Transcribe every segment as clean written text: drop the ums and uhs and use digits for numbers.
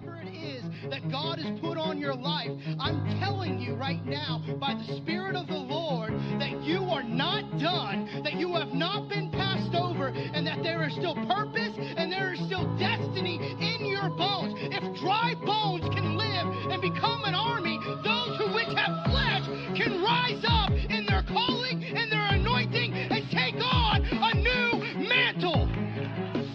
whatever it is that God has put on your life, I'm telling you right now, by the Spirit of the Lord, that you are not done, that you have not been passed over, and that there is still purpose and there is still destiny in your bones. If dry bones can live and become an army, those who which have flesh can rise up in their calling and their anointing and take on a new mantle.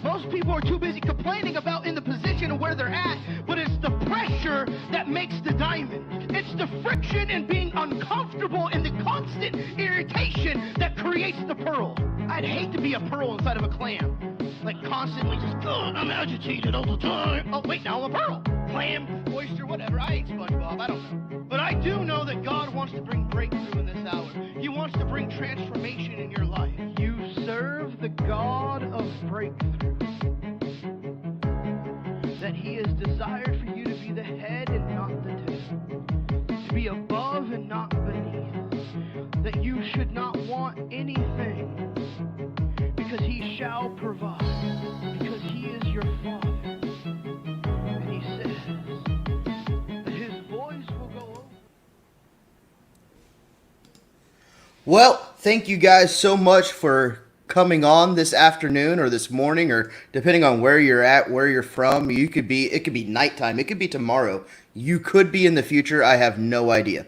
Most people are too busy complaining about in the position of where they're at, but it's the pressure that makes the diamond. It's the friction and being uncomfortable and the constant irritation that creates the pearl. I'd hate to be a pearl inside of a clam. Like constantly just, oh, I'm agitated all the time. Oh, wait, now I'm a pearl. Clam, oyster, whatever. I ate SpongeBob. I don't know. But I do know that God wants to bring breakthrough in this hour. He wants to bring transformation in your life. You serve the God of breakthrough. That He has desired for you to be the head and not the tail. To be above and not beneath. That you should not want anything. Because He shall provide. Because He is your Father. And He says that His voice will go over. Well, thank you guys so much for coming on this afternoon or this morning, or depending on where you're at, where you're from. It could be nighttime. It could be tomorrow. You could be in the future. I have no idea.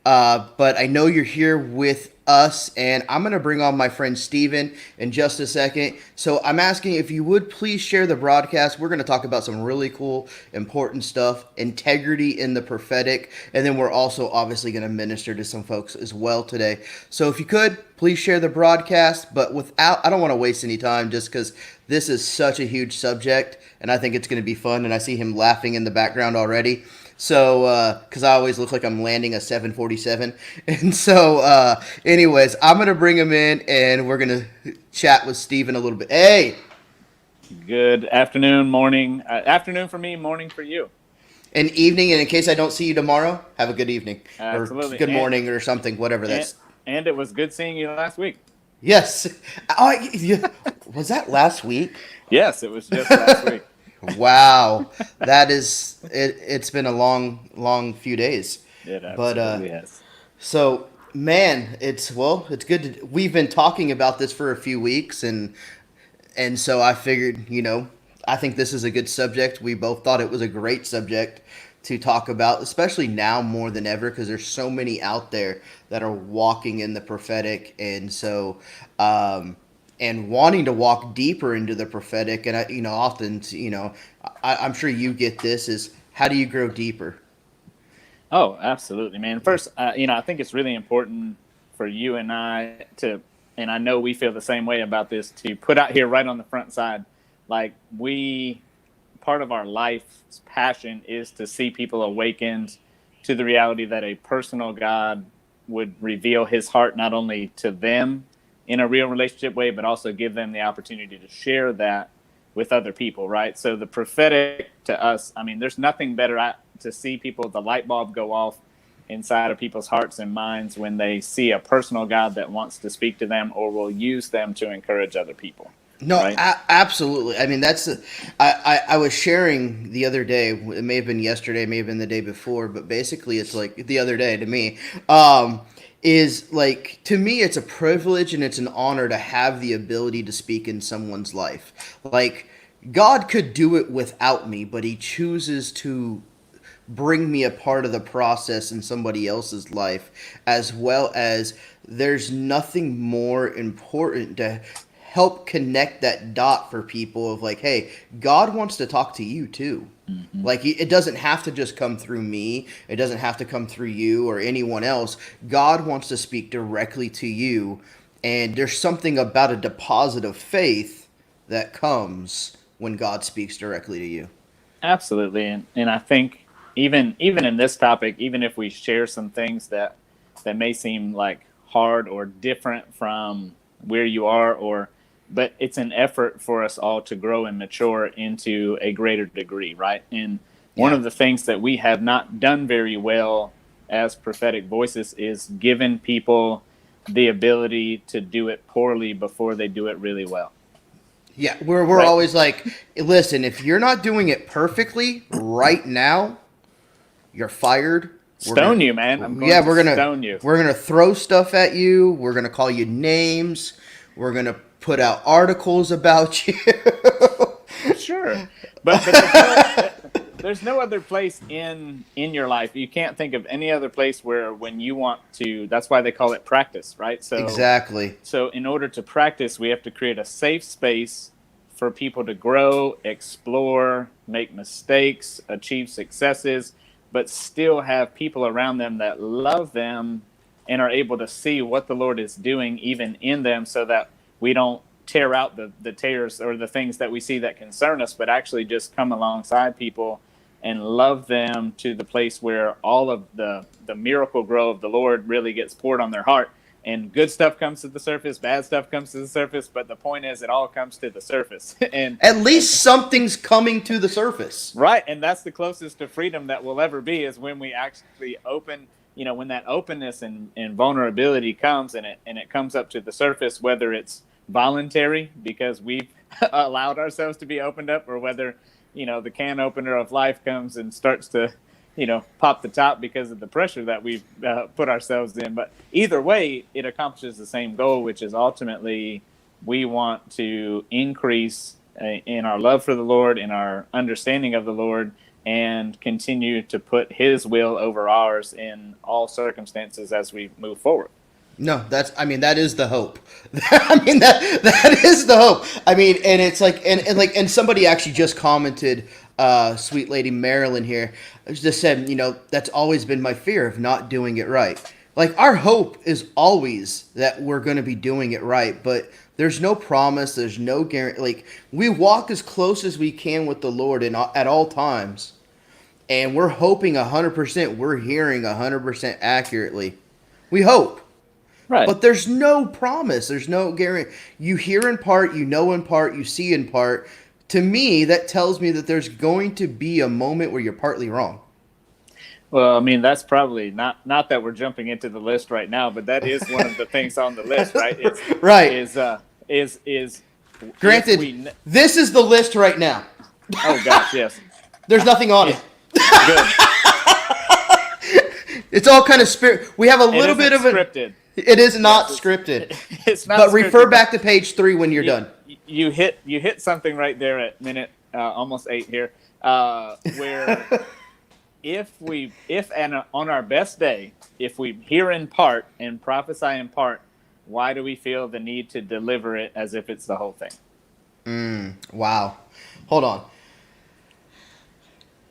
But I know you're here with us, and I'm going to bring on my friend Steven in just a second. So I'm asking if you would please share the broadcast. We're going to talk about some really cool, important stuff, integrity in the prophetic, and then we're also obviously going to minister to some folks as well today. So if you could, please share the broadcast, but I don't want to waste any time just because this is such a huge subject, and I think it's going to be fun, and I see him laughing in the background already. So, because I always look like I'm landing a 747. And so, anyways, I'm going to bring him in, and we're going to chat with Steven a little bit. Hey! Good afternoon, morning. Afternoon for me, morning for you. And evening, and in case I don't see you tomorrow, have a good evening. Absolutely. Or good morning or something, whatever that's. And it was good seeing you last week. Yes. Oh, was that last week? Yes, it was just last week. Wow, that is it. It's been a long few days. It absolutely has. So, man, it's good. We've been talking about this for a few weeks, and so I figured, I think this is a good subject. We both thought it was a great subject to talk about, especially now more than ever, because there's so many out there that are walking in the prophetic, and so. And wanting to walk deeper into the prophetic, and often, I'm sure you get this, is how do you grow deeper? Oh, absolutely, man. First, I think it's really important for you and I to, and I know we feel the same way about this, to put out here right on the front side, like part of our life's passion is to see people awakened to the reality that a personal God would reveal His heart not only to them in a real relationship way, but also give them the opportunity to share that with other people, right? So the prophetic to us, there's nothing better to see people, the light bulb go off inside of people's hearts and minds when they see a personal God that wants to speak to them or will use them to encourage other people. No, right? Absolutely. I was sharing the other day, it may have been yesterday, may have been the day before, but basically it's like the other day to me. Is like, to me, it's a privilege and it's an honor to have the ability to speak in someone's life. Like, God could do it without me, but He chooses to bring me a part of the process in somebody else's life, as well as there's nothing more important to help connect that dot for people of like, hey, God wants to talk to you too. Mm-hmm. Like, it doesn't have to just come through me. It doesn't have to come through you or anyone else. God wants to speak directly to you. And there's something about a deposit of faith that comes when God speaks directly to you. Absolutely. And I think even in this topic, even if we share some things that may seem like hard or different from where you are, but it's an effort for us all to grow and mature into a greater degree, right? And one of the things that we have not done very well as prophetic voices is given people the ability to do it poorly before they do it really well. Yeah, we're Right. always like, listen, if you're not doing it perfectly right now, you're fired. Stone you, man. I'm going Yeah, to stone you. we're gonna throw stuff at you. We're gonna call you names. We're gonna put out articles about you. Sure, but there's no other place in your life. You can't think of any other place where when you want to. That's why they call it practice, right? So Exactly. So in order to practice, we have to create a safe space for people to grow, explore, make mistakes, achieve successes, but still have people around them that love them and are able to see what the Lord is doing even in them, so that we don't tear out the tears or the things that we see that concern us, but actually just come alongside people and love them to the place where all of the miracle grow of the Lord really gets poured on their heart. And good stuff comes to the surface, bad stuff comes to the surface, but the point is it all comes to the surface. and At least something's coming to the surface. Right, and that's the closest to freedom that we'll ever be, is when we actually open, when that openness and vulnerability comes, and it comes up to the surface, whether it's voluntary because we've allowed ourselves to be opened up, or whether, the can opener of life comes and starts to, pop the top because of the pressure that we've put ourselves in. But either way, it accomplishes the same goal, which is ultimately we want to increase in our love for the Lord, in our understanding of the Lord, and continue to put His will over ours in all circumstances as we move forward. No, that is the hope. That is the hope. And it's like, and somebody actually just commented, sweet lady Marilyn here, just said, that's always been my fear of not doing it right. Like, our hope is always that we're going to be doing it right, but there's no promise, there's no guarantee. Like, we walk as close as we can with the Lord at all times, and we're hoping 100%, we're hearing 100% accurately. We hope. Right. But there's no promise. There's no guarantee. You hear in part, you know in part, you see in part. To me, that tells me that there's going to be a moment where you're partly wrong. Well, that's probably not that we're jumping into the list right now, but that is one of the things on the list, right? Right. Is granted, this is the list right now. Oh gosh, yes. There's nothing on it. Good. It's all kind of spirit. We have a little bit of scripted. It is not scripted. It's not. But scripted, refer back to page 3 when you're done. You hit something right there at minute almost 8 here, where on our best day, if we hear in part and prophesy in part, why do we feel the need to deliver it as if it's the whole thing? Wow. Hold on.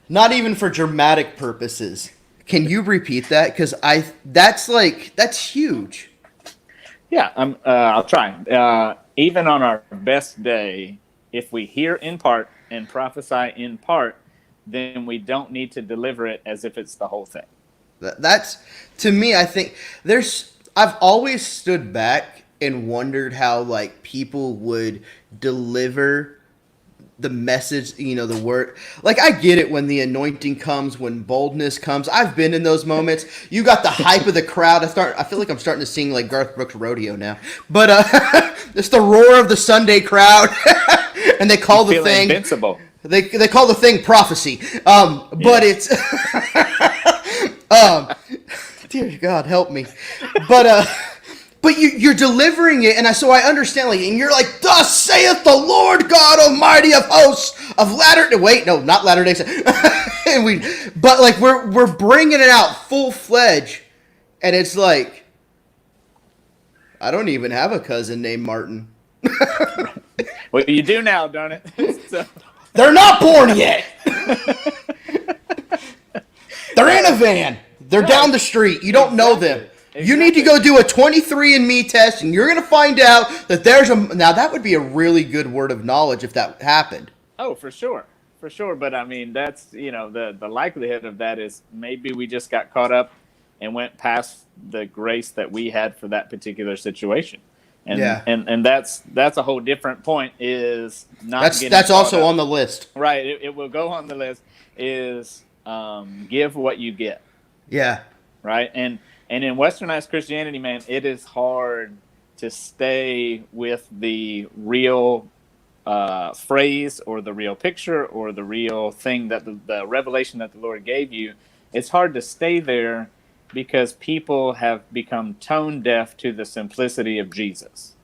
Not even for dramatic purposes. Can you repeat that? Because that's huge. Yeah, I'll try. Even on our best day, if we hear in part and prophesy in part, then we don't need to deliver it as if it's the whole thing. That's, to me, I think I've always stood back and wondered how people would deliver the message, the word. Like, I get it when the anointing comes, when boldness comes. I've been in those moments. You got the hype of the crowd. I feel like I'm starting to sing like Garth Brooks Rodeo now. But it's the roar of the Sunday crowd, and they call the thing invincible. They call the thing prophecy. But it's dear God, help me. But you're delivering it, and so I understand, and you're like, thus saith the Lord God Almighty of hosts of not Latter-day Saints. But we're bringing it out full-fledged, and it's like, I don't even have a cousin named Martin. Well, you do now, don't it? So. They're not born yet. They're in a van. They're down the street. You don't know them. Exactly. You need to go do a 23andMe test, and you're going to find out that now that would be a really good word of knowledge if that happened. Oh, for sure. But that's, the likelihood of that is maybe we just got caught up and went past the grace that we had for that particular situation. And, yeah. And that's a whole different point, is not that's also on the list. Right. It will go on the list, is give what you get. Yeah. Right. And in Westernized Christianity, man, it is hard to stay with the real phrase or the real picture or the real thing that the revelation that the Lord gave you, it's hard to stay there because people have become tone deaf to the simplicity of Jesus.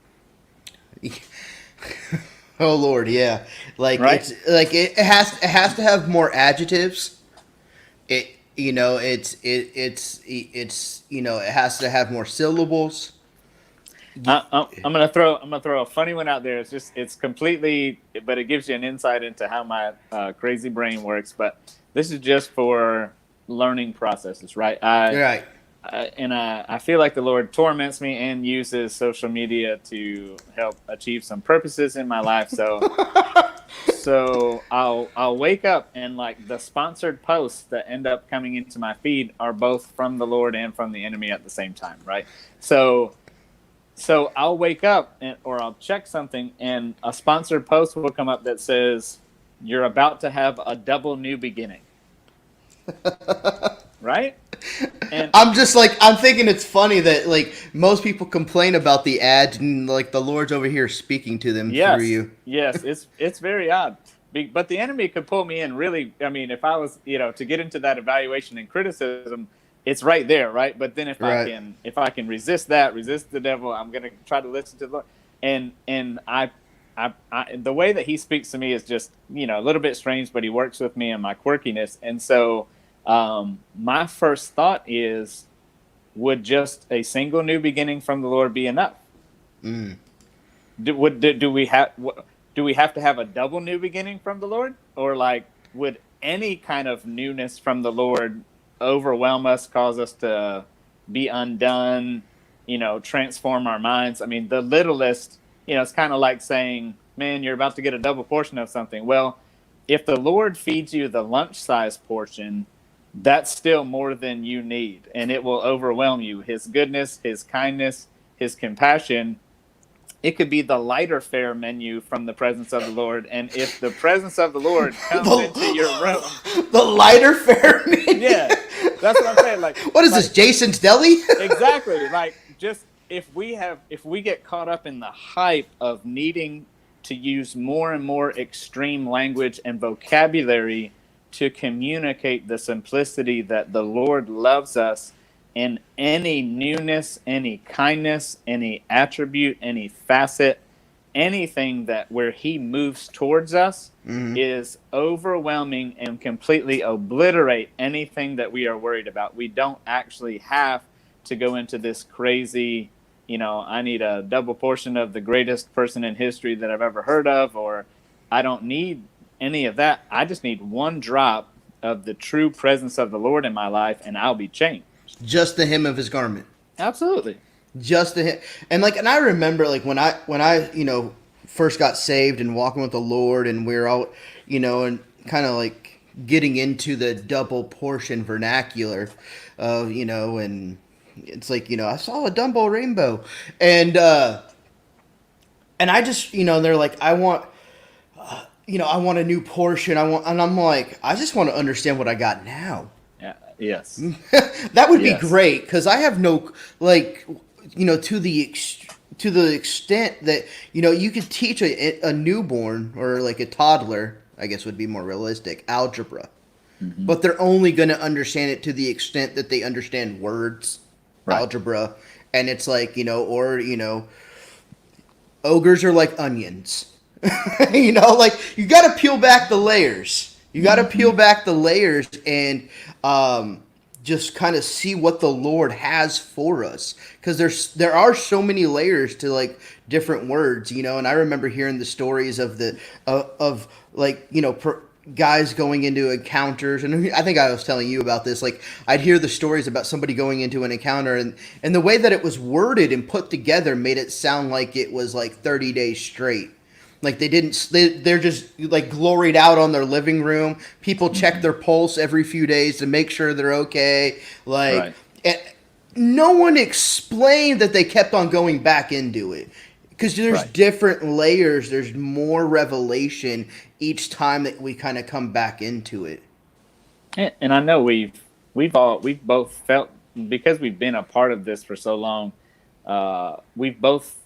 Oh Lord, yeah. Like Right? it's like it has to have more adjectives. It you know it's you know it has to have more syllables. I'm gonna throw a funny one out there. It's completely, but it gives you an insight into how my crazy brain works. But this is just for learning processes, right? Right. I feel like the Lord torments me and uses social media to help achieve some purposes in my life. So I'll wake up and like the sponsored posts that end up coming into my feed are both from the Lord and from the enemy at the same time, right? So I'll wake up or I'll check something and a sponsored post will come up that says, "You're about to have a double new beginning." Right? And I'm just like I'm thinking it's funny that like most people complain about the ads and like the Lord's over here speaking to them through you. yes, it's very odd. But the enemy could pull me in really. I mean, if I was, to get into that evaluation and criticism, it's right there, right? But then if I can resist the devil, I'm gonna try to listen to the Lord. And I the way that he speaks to me is just a little bit strange, but he works with me and my quirkiness. And so my first thought is, would just a single new beginning from the Lord be enough? Mm. Do we have to have a double new beginning from the Lord, or like would any kind of newness from the Lord overwhelm us, cause us to be undone, transform our minds? I mean, the littlest, it's kind of like saying, man, you're about to get a double portion of something. Well, if the Lord feeds you the lunch size portion, that's still more than you need, and it will overwhelm you. His goodness, his kindness, his compassion. It could be the lighter fare menu from the presence of the Lord. And if the presence of the Lord comes into your room, the lighter fare menu. Yeah, that's what I'm saying. Like, what is this, Jason's Deli? Exactly. Like, just if we get caught up in the hype of needing to use more and more extreme language and vocabulary to communicate the simplicity that the Lord loves us, and any newness, any kindness, any attribute, any facet, anything that where he moves towards us is overwhelming and completely obliterate anything that we are worried about. We don't actually have to go into this crazy, I need a double portion of the greatest person in history that I've ever heard of, or I don't need any of that. I just need one drop of the true presence of the Lord in my life, and I'll be changed. Just the hem of his garment. Absolutely. Just the hem. And I remember like when I first got saved and walking with the Lord, and we were all and kind of like getting into the double portion vernacular and it's like I saw a Dumbo rainbow, and I just they're like, I want I want a new portion, and I'm like, I just want to understand what I got now. Yes. That would be great, because I have no, to the extent that, you could teach a newborn or like a toddler, I guess would be more realistic, algebra. Mm-hmm. But they're only going to understand it to the extent that they understand words, right. Algebra. And it's like, ogres are like onions. You got to peel back the layers. You got to peel back the layers and just kind of see what the Lord has for us, because there are so many layers to like different words, And I remember hearing the stories of guys going into encounters, and I think I was telling you about this. Like, I'd hear the stories about somebody going into an encounter, and the way that it was worded and put together made it sound like it was like 30 days straight. Like they're just like gloried out on their living room. People check their pulse every few days to make sure they're okay. Like, and no one explained that they kept on going back into it, because there's different layers. There's more revelation each time that we kind of come back into it. And I know we've both felt, because we've been a part of this for so long. We've both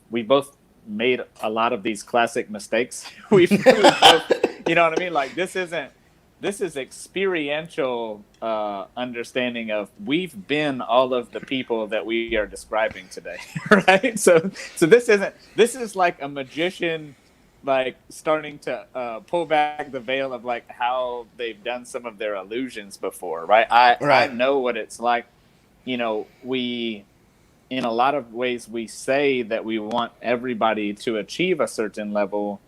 made a lot of these classic mistakes. we've both, you know what I mean? Like this is experiential understanding of we've been all of the people that we are describing today, right? So this is like a magician, like starting to pull back the veil of like how they've done some of their illusions before, right? I know what it's like. We in a lot of ways we say that we want everybody to achieve a certain level,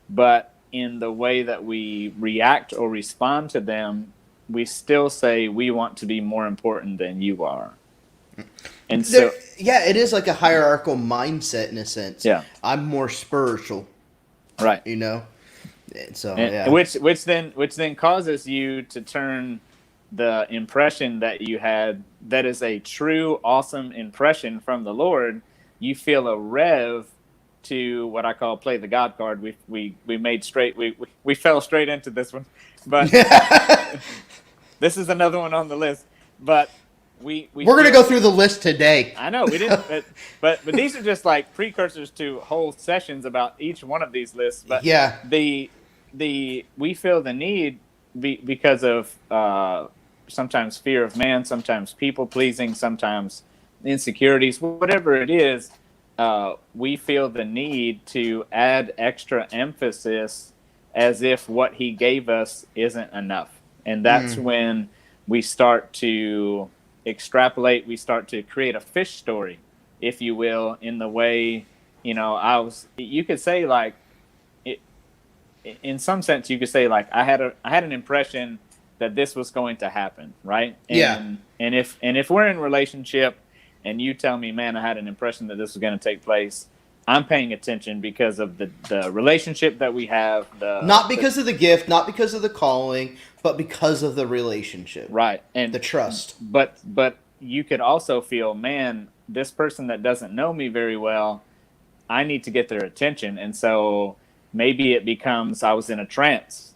but in the way that we react or respond to them, we still say we want to be more important than you are. And so, it is like a hierarchical mindset in a sense. Yeah. I'm more spiritual. Right. So, Which then causes you to turn the impression that you had that is a true, awesome impression from the Lord. You feel a rev to what I call play the God card. We made straight. We fell straight into this one, but this is another one on the list. But we're gonna go through the list today. I know we didn't, but these are just like precursors to whole sessions about each one of these lists. But yeah, we feel the need because of sometimes fear of man, sometimes people pleasing, sometimes insecurities, whatever it is. We feel the need to add extra emphasis as if what he gave us isn't enough. And that's when we start to extrapolate, we start to create a fish story, if you will, in the way, you could say like, in some sense, you could say like, I had an impression that this was going to happen, right? And if we're in a relationship and you tell me, man, I had an impression that this was going to take place, I'm paying attention because of the relationship that we have. Not because of the gift, not because of the calling, but because of the relationship. Right. And the trust. But you could also feel, man, this person that doesn't know me very well, I need to get their attention. And so maybe it becomes I was in a trance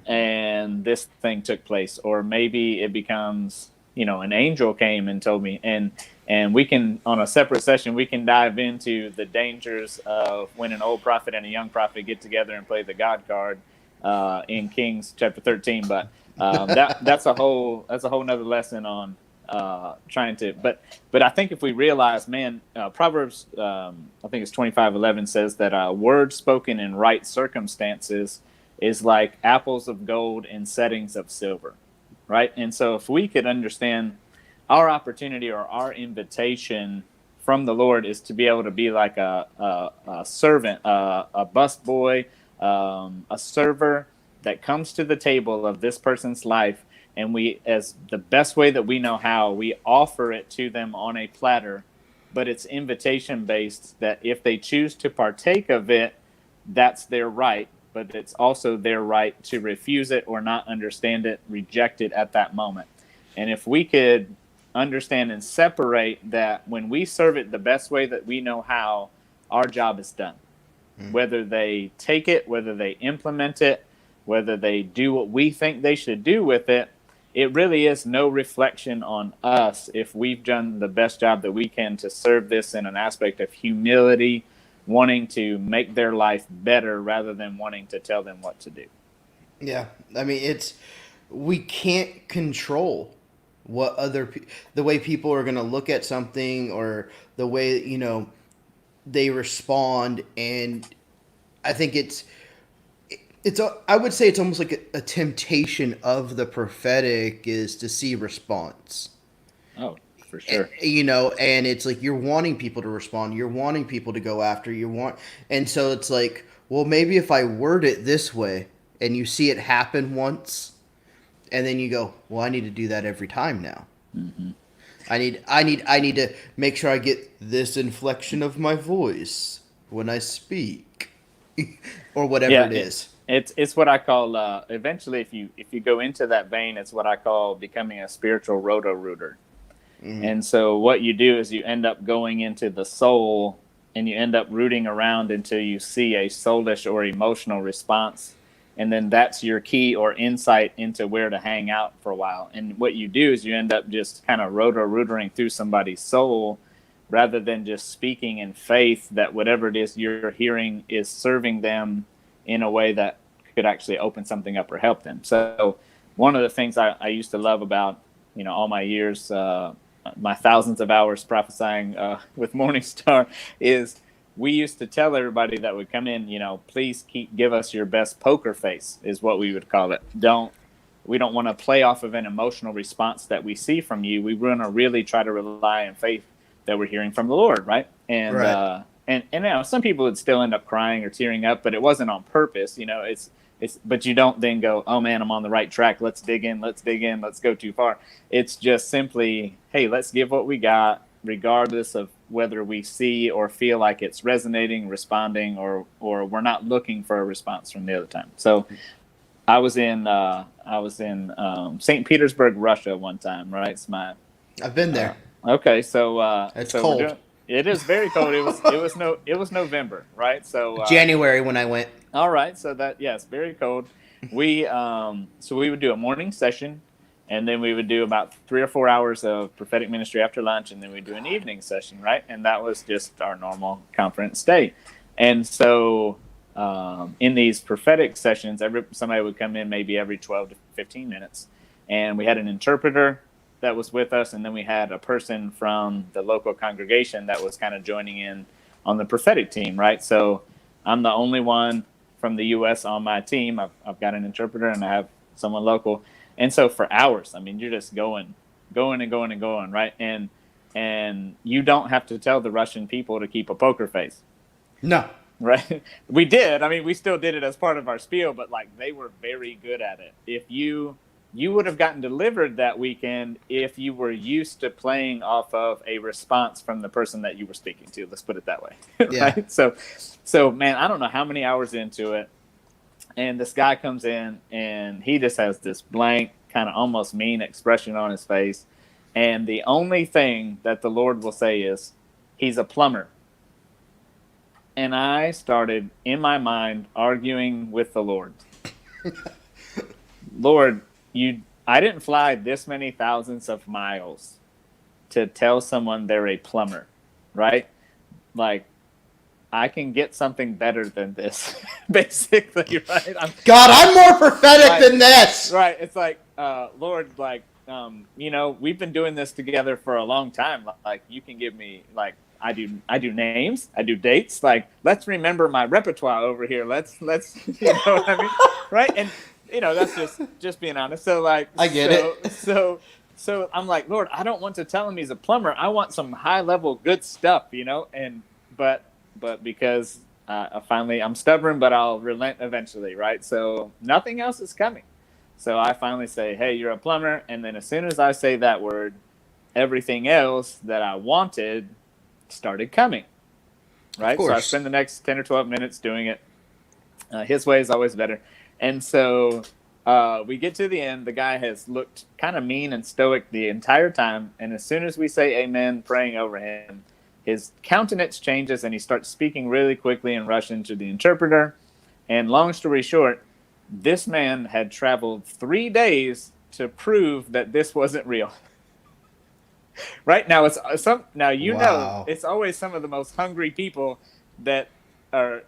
and this thing took place. Or maybe it becomes, an angel came and told me. And we can, on a separate session, we can dive into the dangers of when an old prophet and a young prophet get together and play the God card in Kings chapter 13. But that's a whole nother lesson on trying to. But I think if we realize, man, Proverbs, I think it's 25:11 says that word spoken in right circumstances is like apples of gold in settings of silver, right? And so if we could understand our opportunity or our invitation from the Lord is to be able to be like a servant, a busboy, a server that comes to the table of this person's life, and we, as the best way that we know how, we offer it to them on a platter, but it's invitation based, that if they choose to partake of it, that's their right, but it's also their right to refuse it or not understand it, reject it at that moment. And if we could understand and separate that, when we serve it the best way that we know how, our job is done. Whether they take it, whether they implement it, whether they do what we think they should do with it, it really is no reflection on us if we've done the best job that we can to serve this in an aspect of humility, wanting to make their life better rather than wanting to tell them what to do. Yeah, I mean, we can't control what the way people are going to look at something, or the way, they respond. And I think I would say it's almost like a temptation of the prophetic is to see response. Oh, for sure. And it's like you're wanting people to respond, you're wanting people to go after, and so it's like, well, maybe if I word it this way, and you see it happen once, and then you go, well, I need to do that every time now. Mm-hmm. I need to make sure I get this inflection of my voice when I speak, or whatever it is. It's what I call eventually, if you go into that vein, it's what I call becoming a spiritual roto-rooter. Mm-hmm. And so what you do is you end up going into the soul, and you end up rooting around until you see a soulish or emotional response. And then that's your key or insight into where to hang out for a while. And what you do is you end up just kind of roto-rootering through somebody's soul, rather than just speaking in faith that whatever it is you're hearing is serving them in a way that could actually open something up or help them. So one of the things I used to love about, all my years, my thousands of hours prophesying with Morning Star is we used to tell everybody that would come in, please give us your best poker face is what we would call it. We don't want to play off of an emotional response that we see from you. We want to really try to rely on faith that we're hearing from the Lord, right? And right. And some people would still end up crying or tearing up, but it wasn't on purpose. But you don't then go, oh man, I'm on the right track. Let's dig in. Let's go too far. It's just simply, hey, let's give what we got, regardless of whether we see or feel like it's resonating, responding, or we're not looking for a response from the other time. So I was in St. Petersburg, Russia one time, right? I've been there. Okay, so it's so cold. It is very cold. It was November, right? So January when I went. all right, so yes, very cold. We so we would do a morning session, and then we would do about 3 or 4 hours of prophetic ministry after lunch, and then we'd do an evening session, right? And that was just our normal conference day. And so in these prophetic sessions, somebody would come in maybe every 12 to 15 minutes, and we had an interpreter that was with us, and then we had a person from the local congregation that was kind of joining in on the prophetic team, right? So I'm the only one from the U.S. on my team. I've got an interpreter, and I have someone local. And so for hours, I mean, you're just going, right? And you don't have to tell the Russian people to keep a poker face. No. Right? We did. I mean, we still did it as part of our spiel, but like they were very good at it. If you would have gotten delivered that weekend if you were used to playing off of a response from the person that you were speaking to. Let's put it that way. Yeah. Right? So man, I don't know how many hours into it, and this guy comes in and he just has this blank, kind of almost mean expression on his face. And the only thing that the Lord will say is, he's a plumber. And I started in my mind arguing with the Lord. Lord, I didn't fly this many thousands of miles to tell someone they're a plumber, right? Like, I can get something better than this, basically, right? I'm more prophetic than this. Right. It's like, Lord, like, we've been doing this together for a long time. Like, you can give me, like, I do names, I do dates. Like, let's remember my repertoire over here. Let's, you know what I mean? Right. And, that's just being honest. So like, I get it. So I'm like, Lord, I don't want to tell him he's a plumber. I want some high level good stuff, but because I'm stubborn, but I'll relent eventually. Right. So nothing else is coming. So I finally say, hey, you're a plumber. And then as soon as I say that word, everything else that I wanted started coming. Right. So I spend the next 10 or 12 minutes doing it. His way is always better. And so we get to the end. The guy has looked kind of mean and stoic the entire time. And as soon as we say amen, praying over him, his countenance changes and he starts speaking really quickly in Russian to the interpreter. And long story short, this man had traveled 3 days to prove that this wasn't real. Right now, it's always some of the most hungry people that are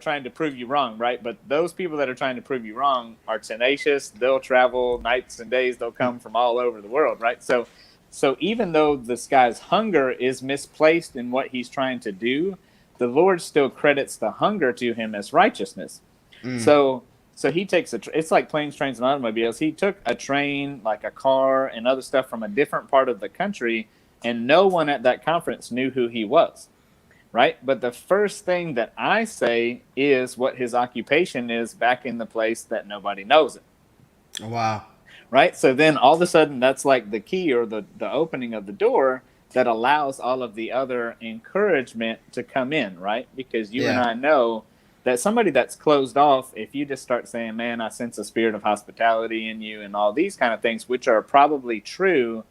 trying to prove you wrong, right? But those people that are trying to prove you wrong are tenacious. They'll travel nights and days. They'll come from all over the world, right? So even though this guy's hunger is misplaced in what he's trying to do, the Lord still credits the hunger to him as righteousness. So he takes it's like planes, trains, and automobiles. He took a train, like a car and other stuff from a different part of the country, and no one at that conference knew who he was. Right? But the first thing that I say is what his occupation is back in the place that nobody knows it. Wow. Right? So then all of a sudden that's like the key or the opening of the door that allows all of the other encouragement to come in, right? Because you and I know that somebody that's closed off, if you just start saying, man, I sense a spirit of hospitality in you and all these kind of things, which are probably true,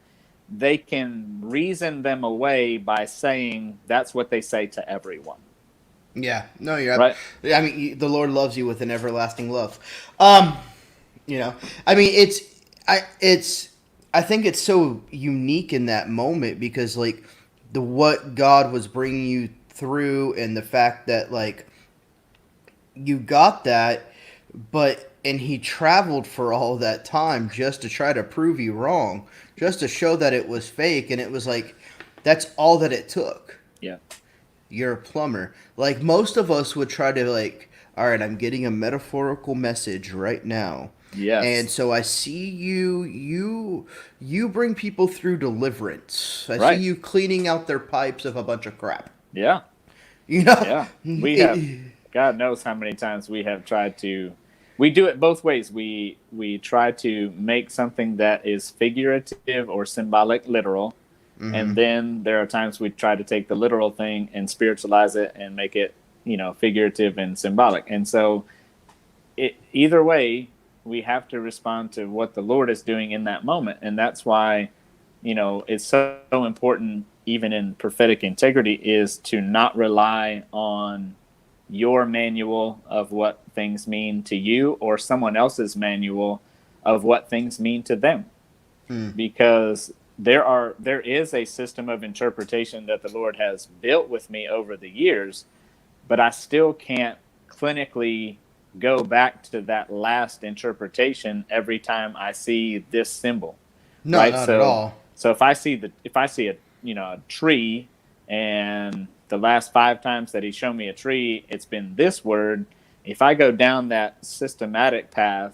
they can reason them away by saying that's what they say to everyone. Yeah. No, you're right. I mean, the Lord loves you with an everlasting love. I mean, I think it's so unique in that moment because like the what God was bringing you through, and the fact that like you got that, but and he traveled for all that time just to try to prove you wrong, just to show that it was fake, and it was like that's all that it took. Yeah. You're a plumber. Like most of us would try to like, all right, I'm getting a metaphorical message right now. And Yes. so I see you bring people through deliverance. I see Right. you cleaning out their pipes of a bunch of crap. Yeah. You know? Yeah. We have, God knows how many times we have tried to, we do it both ways. We try to make something that is figurative or symbolic literal. And then there are times we try to take the literal thing and spiritualize it and make it, figurative and symbolic. And so either way, we have to respond to what the Lord is doing in that moment. And that's why, it's so important, even in prophetic integrity, is to not rely on your manual of what things mean to you or someone else's manual of what things mean to them. Because there is a system of interpretation that the Lord has built with me over the years, but I still can't clinically go back to that last interpretation every time I see this symbol. No, Right? not at all. So if I see a tree, and the last 5 times that he's shown me a tree, it's been this word. If I go down that systematic path,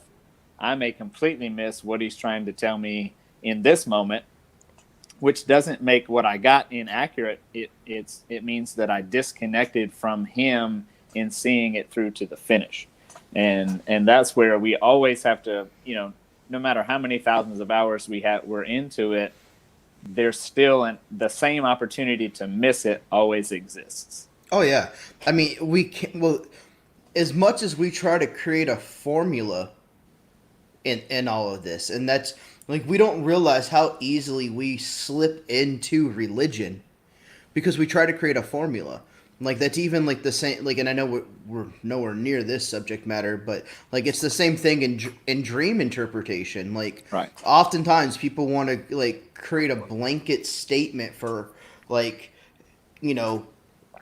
I may completely miss what he's trying to tell me in this moment, which doesn't make what I got inaccurate. It means that I disconnected from him in seeing it through to the finish. And that's where we always have to, no matter how many thousands of hours we're into it, there's still the same opportunity to miss it always exists. Oh yeah. I mean, we can well as much as we try to create a formula in all of this, and that's like we don't realize how easily we slip into religion because we try to create a formula. Like that's even like the same. Like, and I know we're nowhere near this subject matter, but like it's the same thing in dream interpretation. Like, Right. oftentimes people want to like create a blanket statement for like,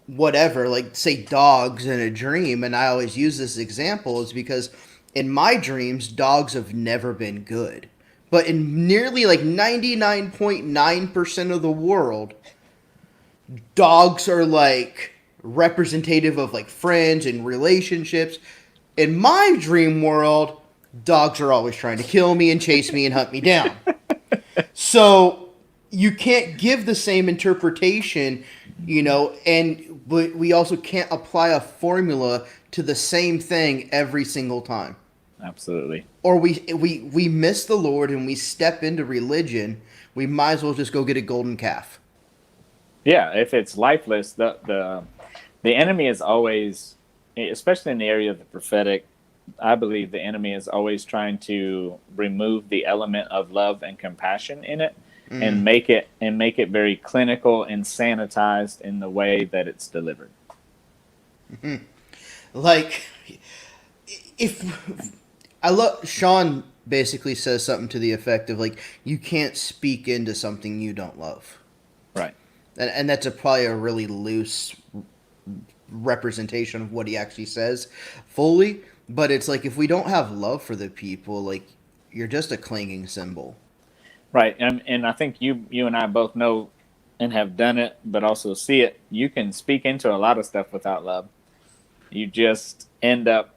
whatever. Like say dogs in a dream, and I always use this example is because in my dreams dogs have never been good, but in nearly like 99.9% of the world, dogs are like representative of like friends and relationships. In my dream world, dogs are always trying to kill me and chase me and hunt me down. So you can't give the same interpretation, but we also can't apply a formula to the same thing every single time. Absolutely. Or we miss the Lord and we step into religion. We might as well just go get a golden calf. Yeah, if it's lifeless, the enemy is always, especially in the area of the prophetic, I believe the enemy is always trying to remove the element of love and compassion in it, and make it very clinical and sanitized in the way that it's delivered. Mm-hmm. Like, if I love Sean basically says something to the effect of like you can't speak into something you don't love. Right. And that's probably a really loose representation of what he actually says fully, but it's like if we don't have love for the people, like you're just a clanging cymbal. Right. And I think you and I both know and have done it, but also see it. You can speak into a lot of stuff without love. You just end up,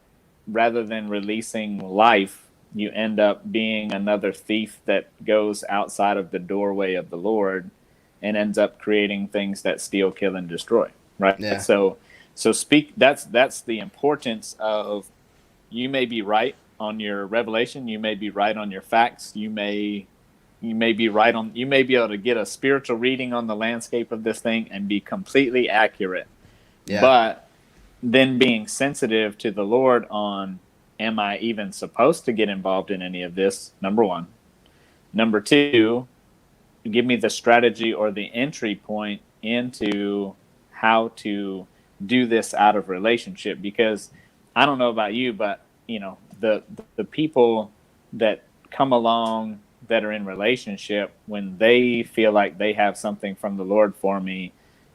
rather than releasing life, you end up being another thief that goes outside of the doorway of the Lord and ends up creating things that steal, kill, and destroy. Right. Yeah. So speak. That's the importance of. You may be right on your revelation. You may be right on your facts. You may be right on. You may be able to get a spiritual reading on the landscape of this thing and be completely accurate. Yeah. But then being sensitive to the Lord on, am I even supposed to get involved in any of this? Number one. Number two, give me the strategy or the entry point into how to do this out of relationship. Because I don't know about you, but the people that come along that are in relationship, when they feel like they have something from the Lord for me,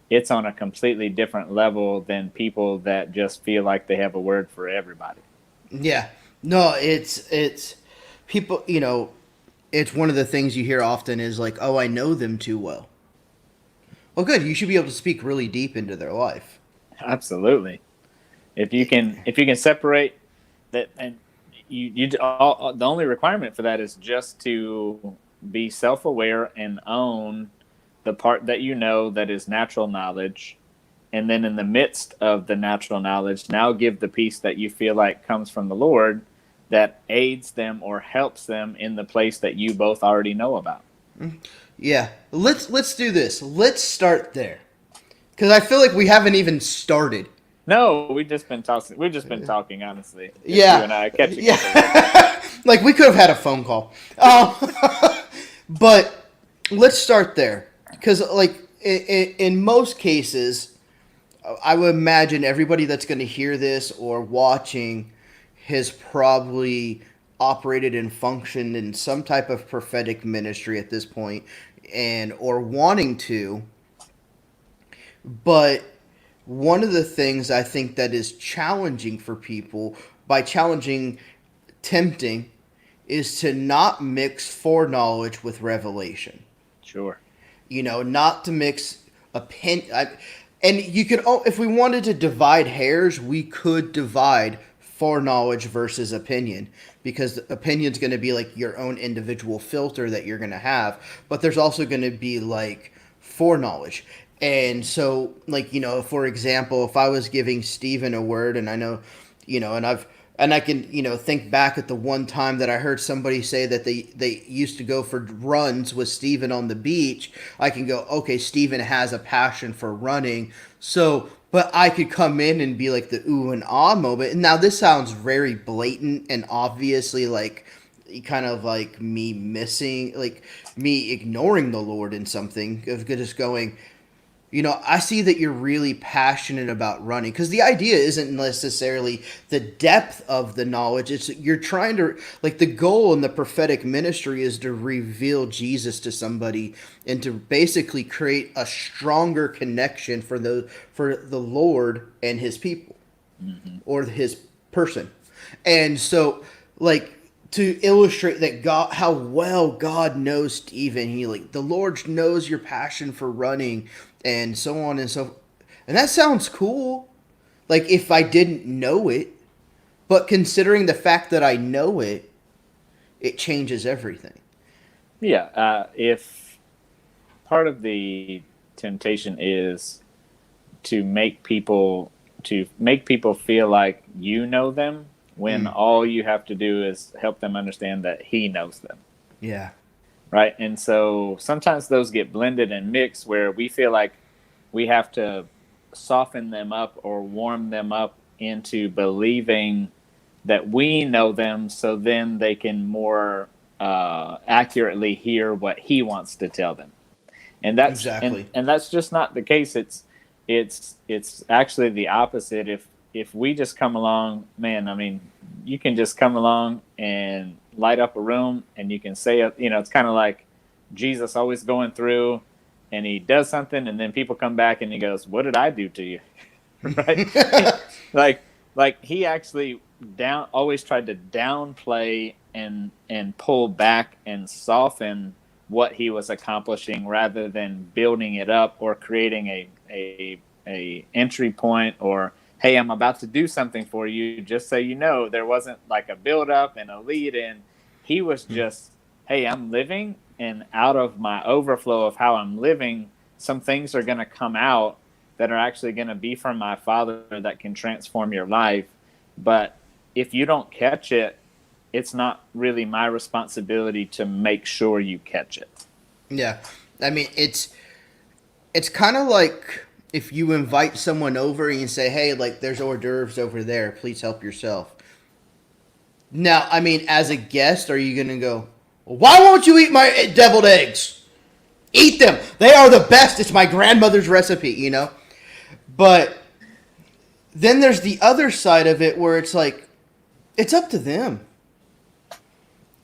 it's on a completely different level than people that just feel like they have a word for everybody. Yeah. No, it's people, it's one of the things you hear often is like, "Oh, I know them too well." Well, good. You should be able to speak really deep into their life. Absolutely. If you can separate that, and the only requirement for that is just to be self-aware and own the part that you know that is natural knowledge, and then in the midst of the natural knowledge, now give the peace that you feel like comes from the Lord that aids them or helps them in the place that you both already know about. Yeah. Let's do this. Let's start there. Cuz I feel like we haven't even started. No, we've just been talking. We've just been talking, honestly. Just Yeah. you and I catching up. Yeah. Like we could have had a phone call. But let's start there. Cuz like in most cases, I would imagine everybody that's going to hear this or watching has probably operated and functioned in some type of prophetic ministry at this point, and or wanting to. But one of the things I think that is challenging for people, by challenging, tempting, is to not mix foreknowledge with revelation. Sure. Not to mix and you could, if we wanted to divide hairs, we could divide foreknowledge versus opinion, because opinion's going to be like your own individual filter that you're going to have, but there's also going to be like foreknowledge. And so, like, for example, if I was giving Stephen a word, and I know, and I can, think back at the one time that I heard somebody say that they used to go for runs with Stephen on the beach. I can go, okay, Stephen has a passion for running. So, but I could come in and be like the ooh and ah moment. And now this sounds very blatant and obviously like kind of like me missing, like me ignoring the Lord in something, of just going, I see that you're really passionate about running, because the idea isn't necessarily the depth of the knowledge. It's you're trying to, like, the goal in the prophetic ministry is to reveal Jesus to somebody and to basically create a stronger connection for the Lord and his people, or his person. And so, like, to illustrate that God, how well God knows Stephen, the Lord knows your passion for running, and so on and so. And that sounds cool, like if I didn't know it, but considering the fact that I know it, it changes everything. Yeah. If part of the temptation is to make people feel like you know them, when all you have to do is help them understand that he knows them. Yeah. Right. And so sometimes those get blended and mixed, where we feel like we have to soften them up or warm them up into believing that we know them, so then they can more accurately hear what he wants to tell them. And that's exactly. And that's just not the case. It's actually the opposite. If we just come along, man, I mean, you can just come along and light up a room, and you can say it. It's kind of like Jesus always going through, and he does something, and then people come back and he goes, "What did I do to you?" Right? like he actually always tried to downplay and pull back and soften what he was accomplishing, rather than building it up or creating a entry point, or, hey, I'm about to do something for you, just so you know. There wasn't like a build up and a lead in. He was just, hey, I'm living, and out of my overflow of how I'm living, some things are going to come out that are actually going to be from my Father that can transform your life. But if you don't catch it, it's not really my responsibility to make sure you catch it. Yeah. I mean, it's kind of like if you invite someone over and you say, hey, like, there's hors d'oeuvres over there, please help yourself. Now, I mean, as a guest, are you going to go, well, why won't you eat my deviled eggs? Eat them. They are the best. It's my grandmother's recipe, But then there's the other side of it where it's like, it's up to them.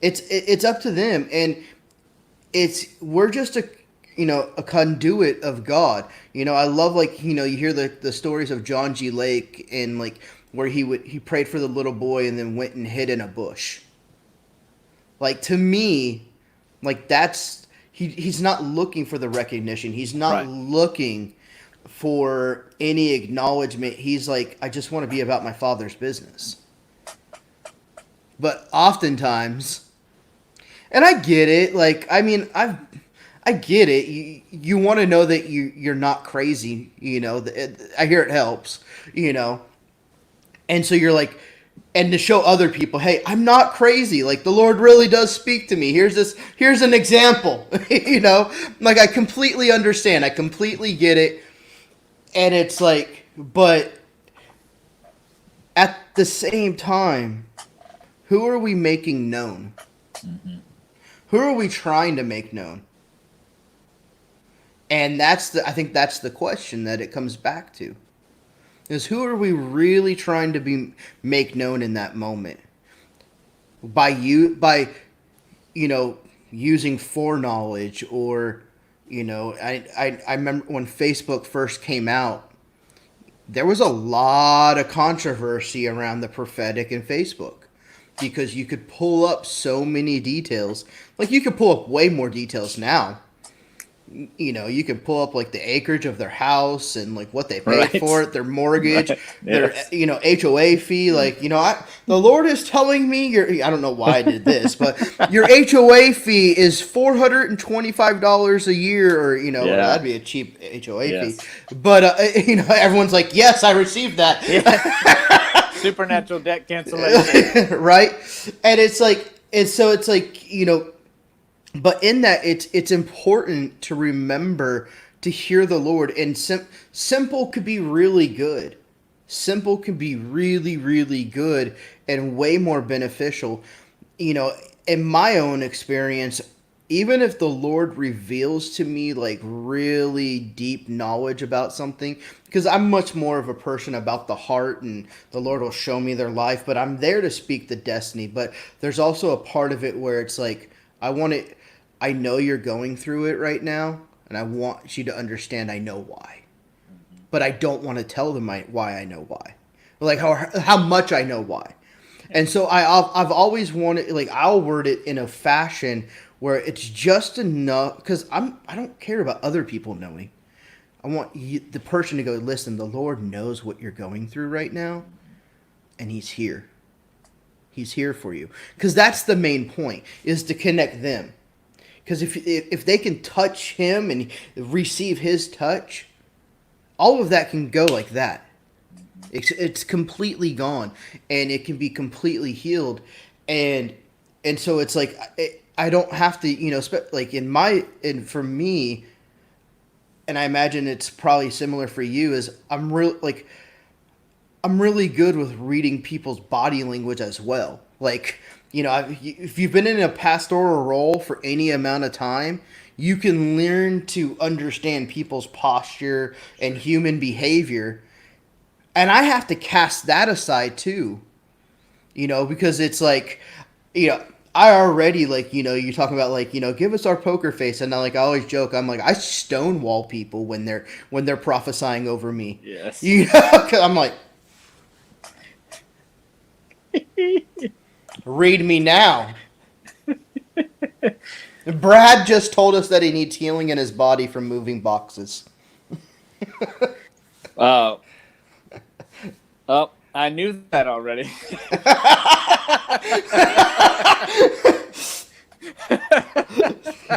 It's up to them. And we're just a conduit of God. I love, like, you hear the stories of John G. Lake, and like where he prayed for the little boy and then went and hid in a bush. Like, to me, like, that's he's not looking for the recognition. He's not looking for any acknowledgement. He's like, I just want to be about my Father's business. But oftentimes, and I get it, like, I mean, I get it. You want to know that you're not crazy, I hear it helps, and so you're like, and to show other people, hey, I'm not crazy. Like, the Lord really does speak to me. Here's an example, like, I completely understand. I completely get it. And it's like, but at the same time, who are we making known? Mm-hmm. Who are we trying to make known? And I think that's the question that it comes back to. Is who are we really trying to make known in that moment? By using foreknowledge, or, I remember when Facebook first came out, there was a lot of controversy around the prophetic in Facebook, because you could pull up so many details. Like, you could pull up way more details now. You can pull up, like, the acreage of their house and, like, what they paid for it, their mortgage, their, HOA fee. Like, the Lord is telling me I don't know why I did this, but your HOA fee is $425 a year, or, that'd be a cheap HOA fee. But, everyone's like, yes, I received that. Yeah. Supernatural debt cancellation. Right? And it's like, but in that, it's important to remember to hear the Lord. And simple could be really good. Simple can be really, really good and way more beneficial. In my own experience, even if the Lord reveals to me, like, really deep knowledge about something, because I'm much more of a person about the heart, and the Lord will show me their life, but I'm there to speak the destiny. But there's also a part of it where it's like, I know you're going through it right now, and I want you to understand I know why. But I don't want to tell them why I know why. Like, how much I know why. And so I've always wanted, like, I'll word it in a fashion where it's just enough, because I don't care about other people knowing. I want the person to go, listen, the Lord knows what you're going through right now, and He's here. He's here for you. Because that's the main point, is to connect them. Because if they can touch Him and receive His touch, all of that can go like that. It's completely gone, and it can be completely healed, and so it's like, I don't have to, like, for me, and I imagine it's probably similar for you, is I'm really good with reading people's body language as well. Like, if you've been in a pastoral role for any amount of time, you can learn to understand people's posture and human behavior. And I have to cast that aside too, because it's like, I already, like, you're talking about, like, give us our poker face. And I always joke, I'm like, I stonewall people when they're prophesying over me. Yes. 'Cause I'm like, read me now. Brad just told us that he needs healing in his body from moving boxes. Oh, I knew that already.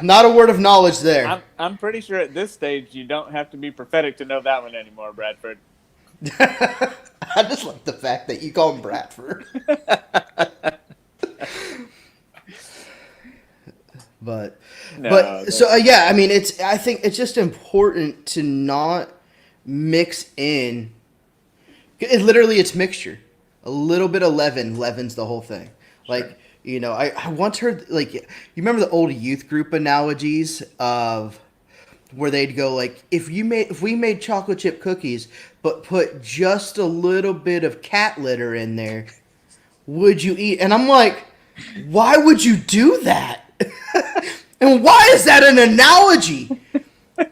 Not a word of knowledge there. I'm pretty sure at this stage you don't have to be prophetic to know that one anymore, Bradford. I just like the fact that you call him Bradford. But I mean, I think it's just important to not mix in. It's mixture. A little bit of leaven leavens the whole thing. Like, I once heard, like, you remember the old youth group analogies of where they'd go, like, if we made chocolate chip cookies but put just a little bit of cat litter in there, would you eat? And I'm like, why would you do that? And why is that an analogy?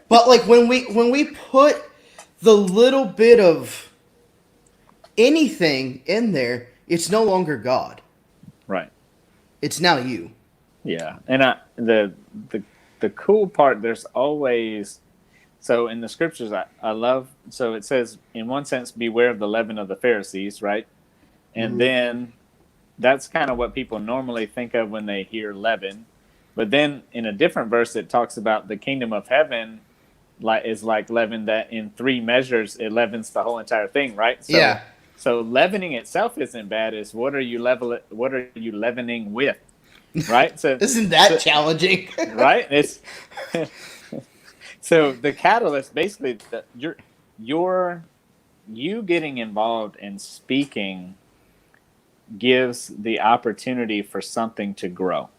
But like when we put the little bit of anything in there, it's no longer God. Right. It's now you. Yeah. And the cool part, there's always, so in the scriptures, I love, so it says, in one sense, beware of the leaven of the Pharisees, right? And then that's kind of what people normally think of when they hear leaven. But then in a different verse, it talks about the kingdom of heaven is like leaven, that in 3 measures, it leavens the whole entire thing, right? Yeah. So leavening itself isn't bad. Is what are you leavening with, right? So Isn't that challenging? right? It's so the catalyst, basically, you getting involved in speaking gives the opportunity for something to grow.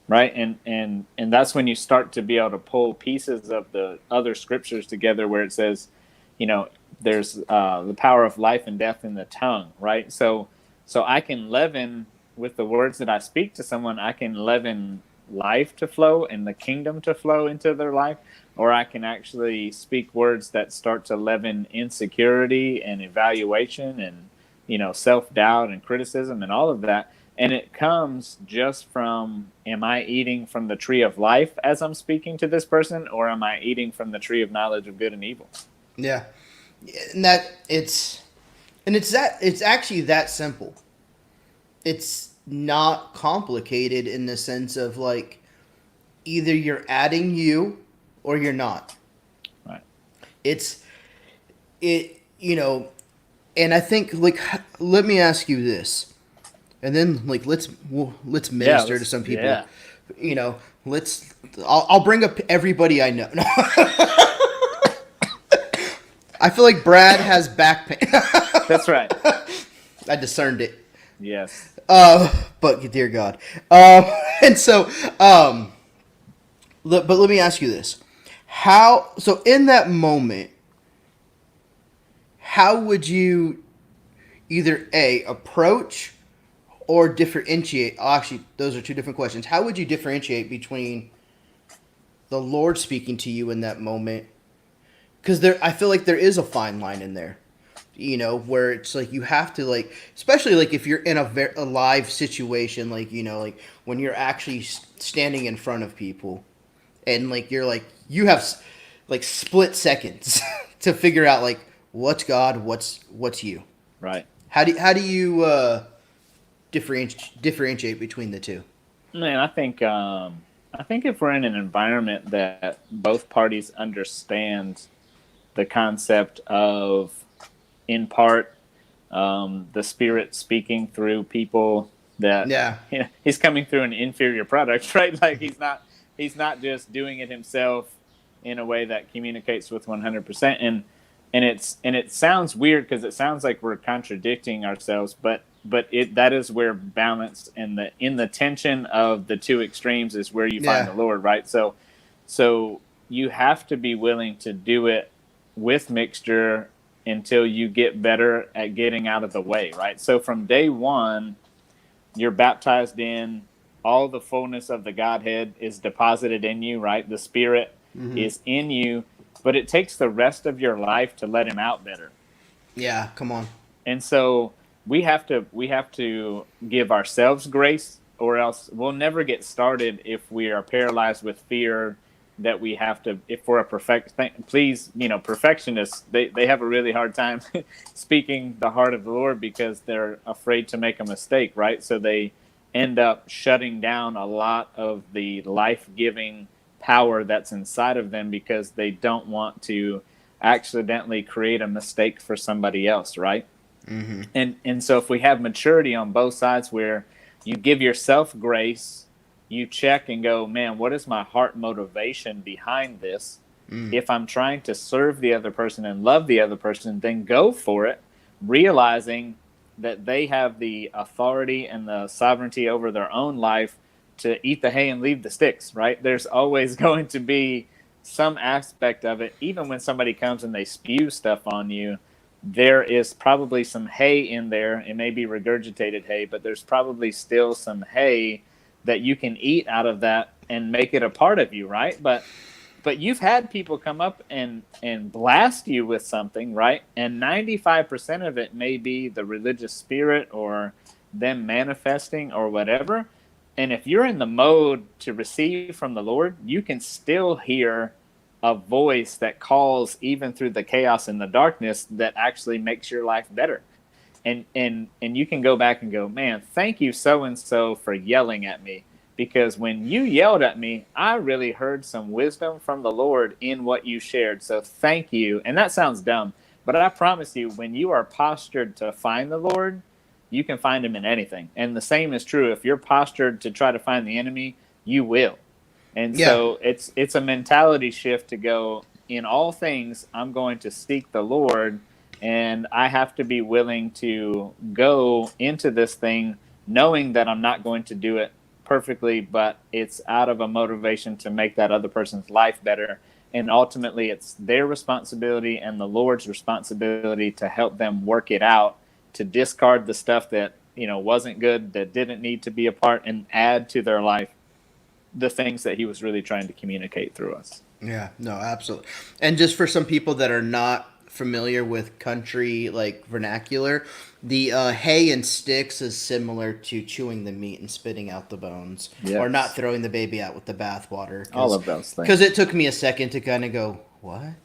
Right. And that's when you start to be able to pull pieces of the other scriptures together, where it says, there's the power of life and death in the tongue. Right. So I can leaven with the words that I speak to someone. I can leaven life to flow and the kingdom to flow into their life, or I can actually speak words that start to leaven insecurity and evaluation and, self-doubt and criticism and all of that. And it comes just from, am I eating from the tree of life as I'm speaking to this person, or am I eating from the tree of knowledge of good and evil? Yeah. And it's actually that simple. It's not complicated in the sense of like either you're adding you or you're not. Right. And I think like, let me ask you this. And then, like, let's minister to some people. Yeah. I'll bring up everybody I know. No. I feel like Brad has back pain. That's right. I discerned it. Yes. But dear God. And so, but let me ask you this: so in that moment, how would you either approach or differentiate? Actually, those are 2 different questions. How would you differentiate between the Lord speaking to you in that moment? Because I feel like there is a fine line in there, where it's like you have to, like, especially like if you're in a live situation, like, like when you're actually standing in front of people, and like you have like split seconds to figure out like what's God, what's you. Right. How do you differentiate between the 2? Man, I think if we're in an environment that both parties understand the concept of, in part, the Spirit speaking through people, that he's coming through an inferior product, right? Like he's not just doing it himself in a way that communicates with 100%. And it sounds weird because it sounds like we're contradicting ourselves, but that is where balance and in the tension of the 2 extremes is where you find the Lord, right? So you have to be willing to do it with mixture until you get better at getting out of the way, right? So from day one, you're baptized in, all the fullness of the Godhead is deposited in you, right? The Spirit is in you, but it takes the rest of your life to let him out better. Yeah, come on. And so we have to give ourselves grace, or else we'll never get started if we are paralyzed with fear that we have to, if we're a perfectionists, they have a really hard time speaking the heart of the Lord because they're afraid to make a mistake, right? So they end up shutting down a lot of the life-giving power that's inside of them because they don't want to accidentally create a mistake for somebody else, right? And so if we have maturity on both sides, where you give yourself grace, you check and go, man, what is my heart motivation behind this? If I'm trying to serve the other person and love the other person, then go for it, realizing that they have the authority and the sovereignty over their own life to eat the hay and leave the sticks, right? There's always going to be some aspect of it. Even when somebody comes and they spew stuff on you, there is probably some hay in there. It may be regurgitated hay, but there's probably still some hay that you can eat out of that and make it a part of you, right? But you've had people come up and blast you with something, right? And 95% of it may be the religious spirit or them manifesting or whatever. And if you're in the mode to receive from the Lord, you can still hear a voice that calls even through the chaos and the darkness that actually makes your life better. And you can go back and go, man, thank you so and so for yelling at me, because when you yelled at me, I really heard some wisdom from the Lord in what you shared. So thank you. And that sounds dumb, but I promise you, when you are postured to find the Lord, you can find him in anything. And the same is true if you're postured to try to find the enemy, you will. And Yeah. so it's a mentality shift to go, in all things I'm going to seek the Lord, and I have to be willing to go into this thing knowing that I'm not going to do it perfectly, but it's out of a motivation to make that other person's life better. And ultimately, it's their responsibility and the Lord's responsibility to help them work it out, to discard the stuff that, wasn't good, that didn't need to be a part, and add to their life the things that he was really trying to communicate through us. Yeah, no, absolutely. And just for some people that are not familiar with country like vernacular, the hay and sticks is similar to chewing the meat and spitting out the bones, Yes. or not throwing the baby out with the bathwater. All of those things. Because it took me a second to kind of go, what?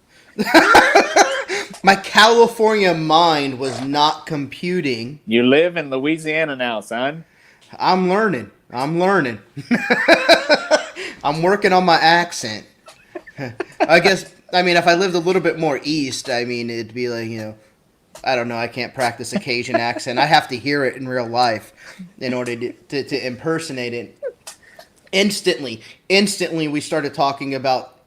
My California mind was not computing. You live in Louisiana now, son. I'm learning. I'm working on my accent. I guess, if I lived a little bit more east, it'd be like, I don't know, I can't practice a Cajun accent. I have to hear it in real life in order to impersonate it. Instantly, we started talking about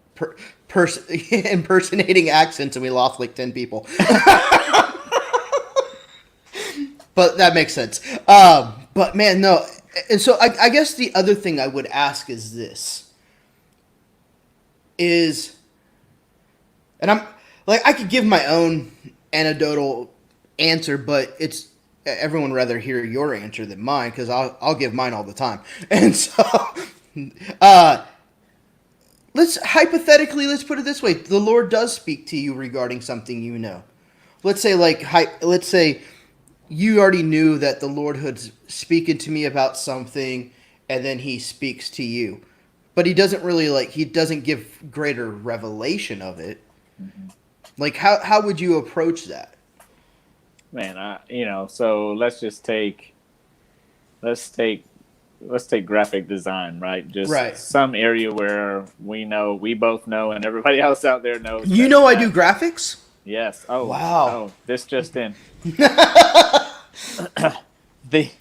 impersonating accents, and we lost like 10 people. But that makes sense. But man, no. And so I guess the other thing I would ask is this. And I'm like, I could give my own anecdotal answer, but it's everyone rather hear your answer than mine, because I'll give mine all the time. And so, let's put it this way: the Lord does speak to you regarding something. Let's say you already knew that the Lord was speaking to me about something, and then He speaks to you. But he doesn't give greater revelation of it. Mm-hmm. Like, how would you approach that? Man, so let's take graphic design, right? Just some area where we both know, and everybody else out there knows. I do graphics? Yes. Oh, wow. Oh, this just in. The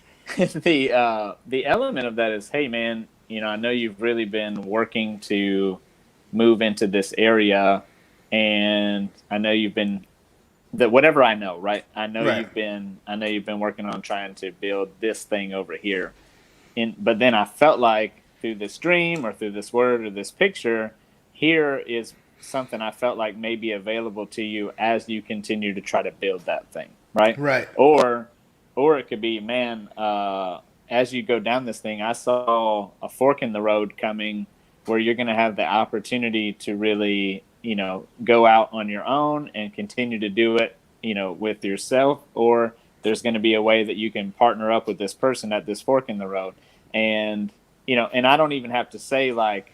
element of that is, hey, man, I know you've really been working to move into this area, and I know you've been whatever I know, right? I know you've been working on trying to build this thing over here. But then I felt like through this dream or through this word or this picture, here is something I felt like may be available to you as you continue to try to build that thing, right? Right. Or it could be, man, as you go down this thing, I saw a fork in the road coming where you're going to have the opportunity to really, go out on your own and continue to do it, with yourself, or there's going to be a way that you can partner up with this person at this fork in the road. And, and I don't even have to say like,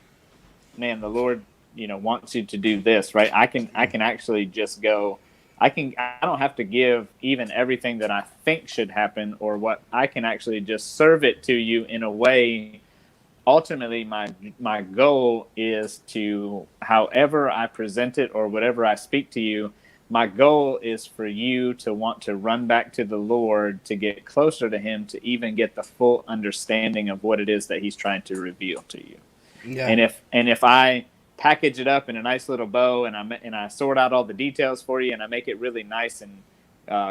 man, the Lord, wants you to do this, right? I can actually just go, I don't have to give even everything that I think should happen, or what I can actually just serve it to you in a way. Ultimately, my goal is to, however I present it or whatever I speak to you, my goal is for you to want to run back to the Lord, to get closer to Him, to even get the full understanding of what it is that He's trying to reveal to you. Yeah. And if I package it up in a nice little bow, and I sort out all the details for you, and I make it really nice and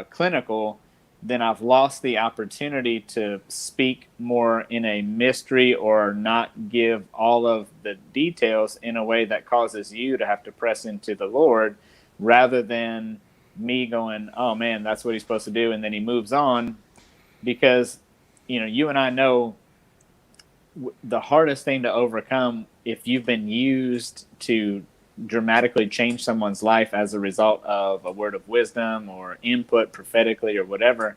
clinical, then I've lost the opportunity to speak more in a mystery, or not give all of the details in a way that causes you to have to press into the Lord, rather than me going, oh man, that's what He's supposed to do, and then He moves on. Because you and I know the hardest thing to overcome, if you've been used to dramatically change someone's life as a result of a word of wisdom or input prophetically or whatever,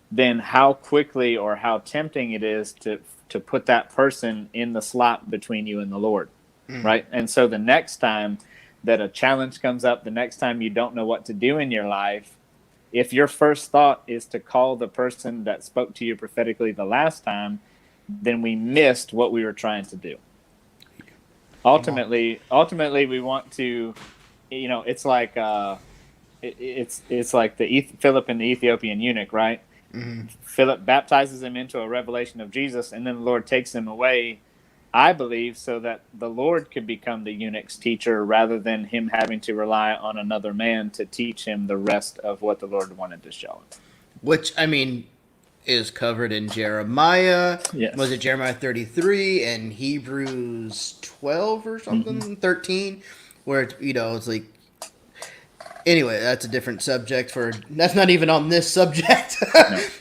then how quickly or how tempting it is to put that person in the slot between you and the Lord, right? And so the next time that a challenge comes up, the next time you don't know what to do in your life, if your first thought is to call the person that spoke to you prophetically the last time, then we missed what we were trying to do. Ultimately, we want to, it's like it's like Philip and the Ethiopian eunuch, right? Mm-hmm. Philip baptizes him into a revelation of Jesus, and then the Lord takes him away, I believe, so that the Lord could become the eunuch's teacher rather than him having to rely on another man to teach him the rest of what the Lord wanted to show him. Which, I mean, is covered in Jeremiah. Yes. Was it Jeremiah 33 and Hebrews 12 or something, 13, where it's like, anyway, that's a different subject that's not even on this subject.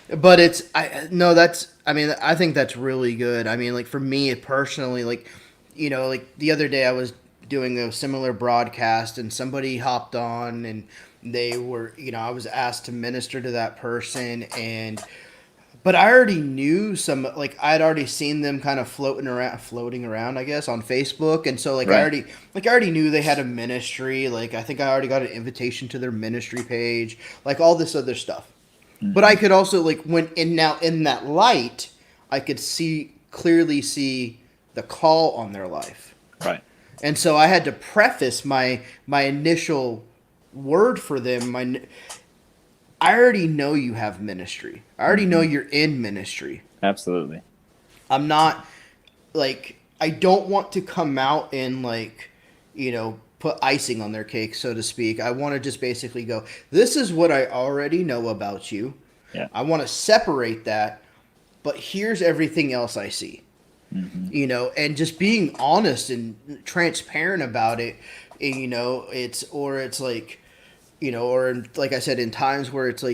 No. But I think that's really good. I mean, like for me personally, like the other day I was doing a similar broadcast and somebody hopped on and they were, I was asked to minister to that person, but I already knew I'd already seen them kind of floating around, I guess, on Facebook. And so, right. I already knew they had a ministry. Like, I think I already got an invitation to their ministry page, like all this other stuff. Mm-hmm. But I could also, in that light, I could clearly see the call on their life. Right. And so I had to preface my initial word for them, I already know you have ministry. I already know you're in ministry. Absolutely. I'm not, I don't want to come out and, put icing on their cake, so to speak. I want to just basically go, this is what I already know about you. Yeah. I want to separate that, but here's everything else I see. Mm-hmm. And just being honest and transparent about it, or like I said, in times where it's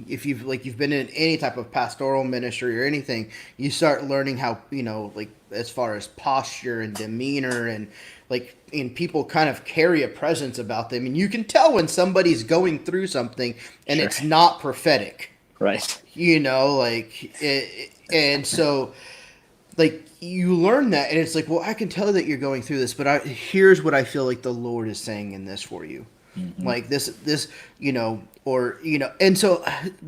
if you've been in any type of pastoral ministry or anything, you start learning how, as far as posture and demeanor and people kind of carry a presence about them, and you can tell when somebody's going through something and Sure. It's not prophetic. Right. And so you learn that, and it's well, I can tell that you're going through this, but here's what I feel like the Lord is saying in this for you. Mm-hmm. This, and so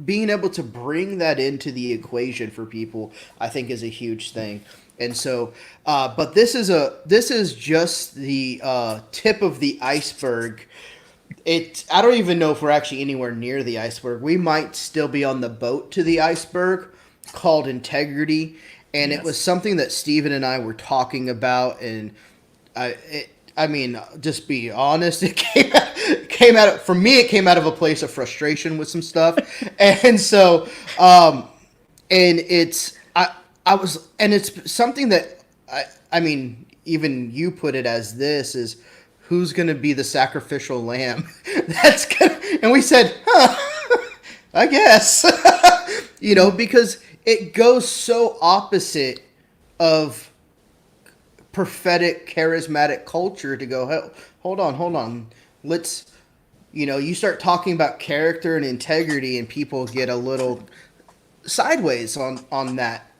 being able to bring that into the equation for people, I think is a huge thing. And so, but this is just the tip of the iceberg. I don't even know if we're actually anywhere near the iceberg. We might still be on the boat to the iceberg, called integrity. And Yes. It was something that Stephen and I were talking about, and just be honest, it came out for me. It came out of a place of frustration with some stuff, and so, and it's it's something that even you put it as this is who's going to be the sacrificial lamb that's gonna, and we said, I guess, because it goes so opposite of prophetic, charismatic culture to go, hold on. Let's, you start talking about character and integrity and people get a little sideways on that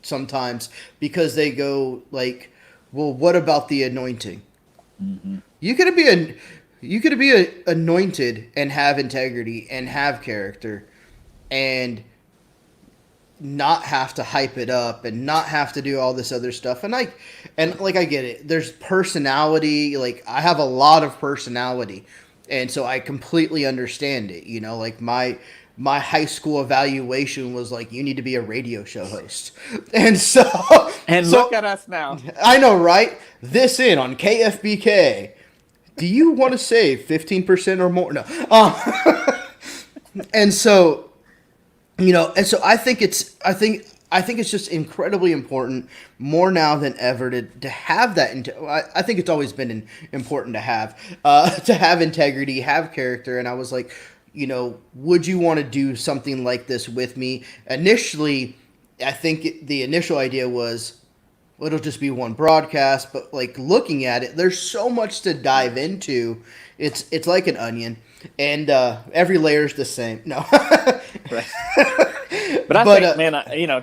sometimes because they go well, what about the anointing? Mm-hmm. You could be anointed and have integrity and have character and not have to hype it up and not have to do all this other stuff. And I get it. There's personality. I have a lot of personality. And so I completely understand it. My high school evaluation was you need to be a radio show host. And so look at us now. I know, right? This in on KFBK. Do you want to save 15% or more? No. And so, and so I think it's just incredibly important, more now than ever, to have that. I think it's always been important to have integrity, have character. And I was would you want to do something like this with me? Initially, I think the initial idea was it'll just be one broadcast, but like looking at it, there's so much to dive into. It's like an onion, and every layer is the same. No, Right. But I but think, man,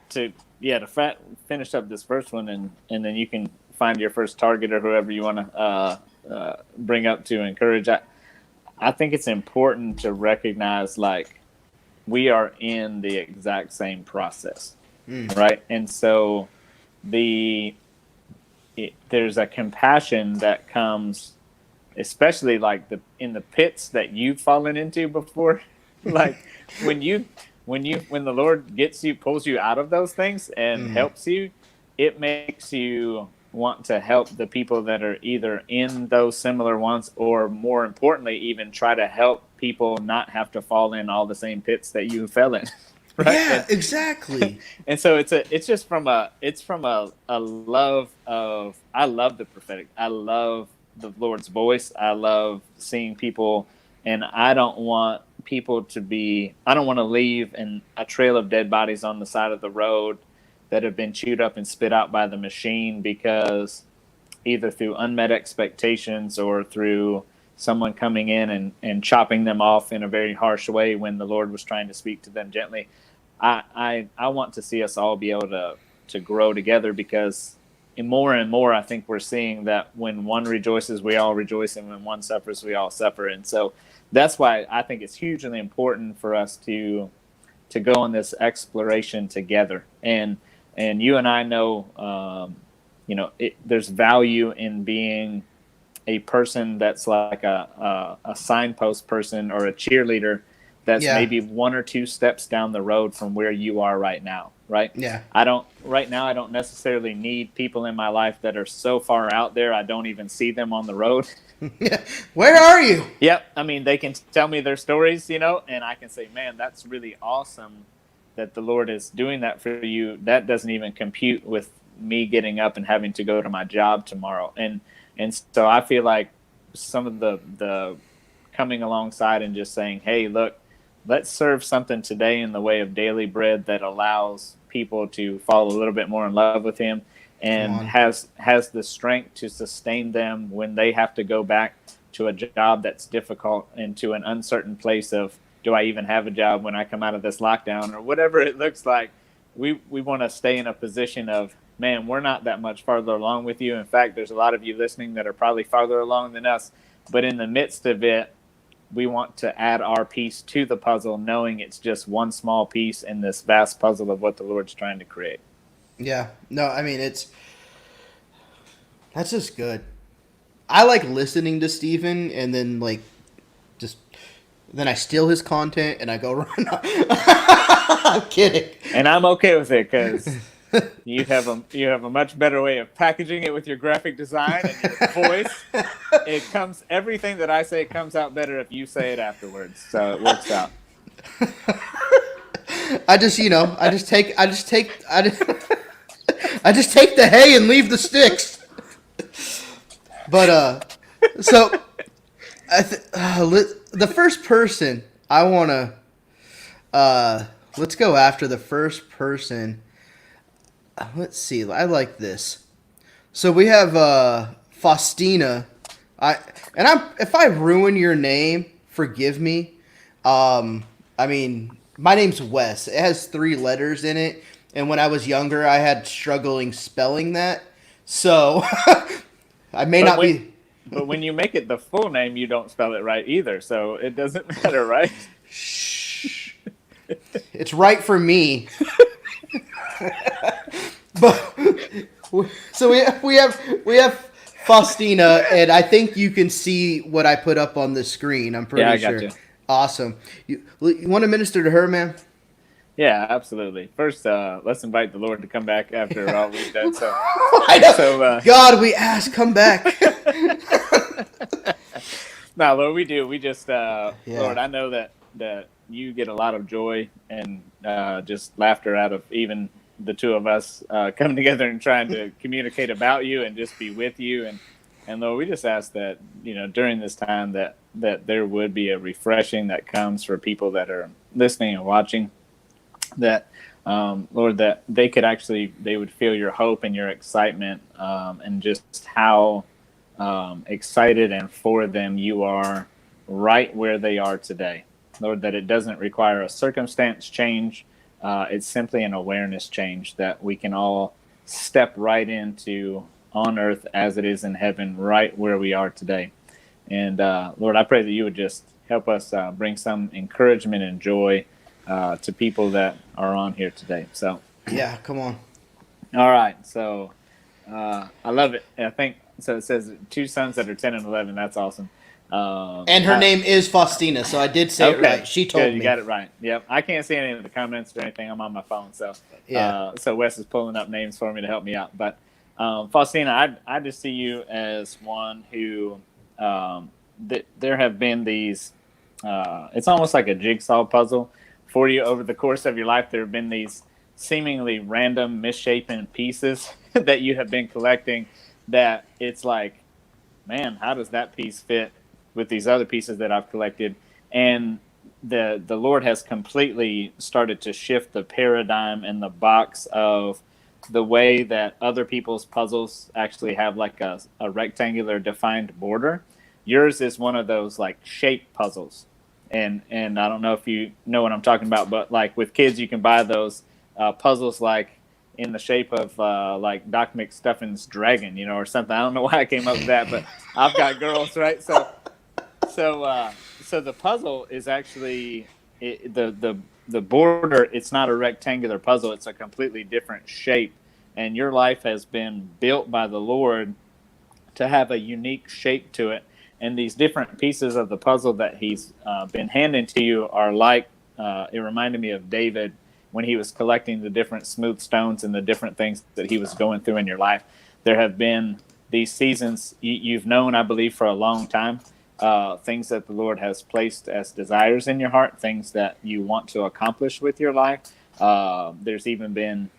to finish up this first one, and then you can find your first target or whoever you want to bring up to encourage. I think it's important to recognize, like, we are in the exact same process, right? And so there's a compassion that comes, especially like in the pits that you've fallen into before. Like when the Lord pulls you out of those things and helps you, it makes you want to help the people that are either in those similar ones, or more importantly, even try to help people not have to fall in all the same pits that you fell in. Right? yeah, exactly. And so it's from a love of, I love the prophetic. I love the Lord's voice. I love seeing people, and I don't want to leave a trail of dead bodies on the side of the road that have been chewed up and spit out by the machine, because either through unmet expectations or through someone coming in and chopping them off in a very harsh way when the Lord was trying to speak to them gently. I want to see us all be able to grow together, because more and more I think we're seeing that when one rejoices, we all rejoice, and when one suffers, we all suffer. And so that's why I think it's hugely important for us to go on this exploration together. And you and I know, there's value in being a person that's like a signpost person or a cheerleader that's maybe one or two steps down the road from where you are right now, right? Yeah. I don't necessarily need people in my life that are so far out there I don't even see them on the road. Where are you? Yep. I mean, they can tell me their stories, and I can say, man, that's really awesome that the Lord is doing that for you. That doesn't even compute with me getting up and having to go to my job tomorrow. And so I feel like some of the coming alongside and just saying, hey, look, let's serve something today in the way of daily bread that allows people to fall a little bit more in love with him, and has the strength to sustain them when they have to go back to a job that's difficult and to an uncertain place of, do I even have a job when I come out of this lockdown, or whatever it looks like. We want to stay in a position of, man, we're not that much farther along with you. In fact, there's a lot of you listening that are probably farther along than us. But in the midst of it, we want to add our piece to the puzzle, knowing it's just one small piece in this vast puzzle of what the Lord's trying to create. Yeah. No, I mean, that's just good. I like listening to Stephen, and then then I steal his content and I go run. I'm kidding. And I'm okay with it, because you have a much better way of packaging it with your graphic design and your voice. Everything that I say comes out better if you say it afterwards. So it works out. I just take the hay and leave the sticks. But so the first person I want to let's go after the first person. Let's see. I like this. So we have Faustina. If I ruin your name, forgive me. I mean, my name's Wes. It has 3 letters in it, and when I was younger, I had struggling spelling that. So I may not be. But when you make it the full name, you don't spell it right either. So it doesn't matter, right? Shh. It's right for me. But so we have Faustina, and I think you can see what I put up on the screen. I'm pretty sure. Got you. Awesome. You want to minister to her, man? Yeah, absolutely. First, let's invite the Lord to come back after all we've done. So, God, we ask, come back. No, Lord, we do. We just, Lord, I know that you get a lot of joy and just laughter out of even the two of us coming together and trying to communicate about you and just be with you. And Lord, we just ask that, during this time that there would be a refreshing that comes for people that are listening and watching, that Lord, that they would feel your hope and your excitement, and just how excited and for them you are right where they are today. Lord, that it doesn't require a circumstance change. It's simply an awareness change that we can all step right into on earth as it is in heaven, right where we are today. And Lord, I pray that you would just help us bring some encouragement and joy to people that are on here today. So, Yeah, come on. all right. So, I love it. I think so. It says two sons that are 10 and 11. That's awesome. And her name is Faustina, so I did say it Okay, right. She good. told You me. got it right. Yep. I can't see any of the comments or anything. I'm on my phone, so Yeah. so Wes is pulling up names for me to help me out. But Faustina, I just see you as one who there have been these. It's almost like a jigsaw puzzle for you over the course of your life. There have been these seemingly random, misshapen pieces that you have been collecting. That it's like, man, how does that piece fit with these other pieces that I've collected? And the Lord has completely started to shift the paradigm and the box of the way that other people's puzzles actually have like a rectangular defined border. Yours is one of those like shape puzzles. And I don't know if you know what I'm talking about, but like with kids, you can buy those puzzles like in the shape of like Doc McStuffin's dragon, or something. I don't know why I came up with that, but I've got girls, right? So the puzzle is actually the border. It's not a rectangular puzzle. It's a completely different shape, and your life has been built by the Lord to have a unique shape to it. And these different pieces of the puzzle that he's been handing to you are like, it reminded me of David when he was collecting the different smooth stones and the different things that he was going through in your life. There have been these seasons you've known, I believe, for a long time, things that the Lord has placed as desires in your heart, things that you want to accomplish with your life. There's even been,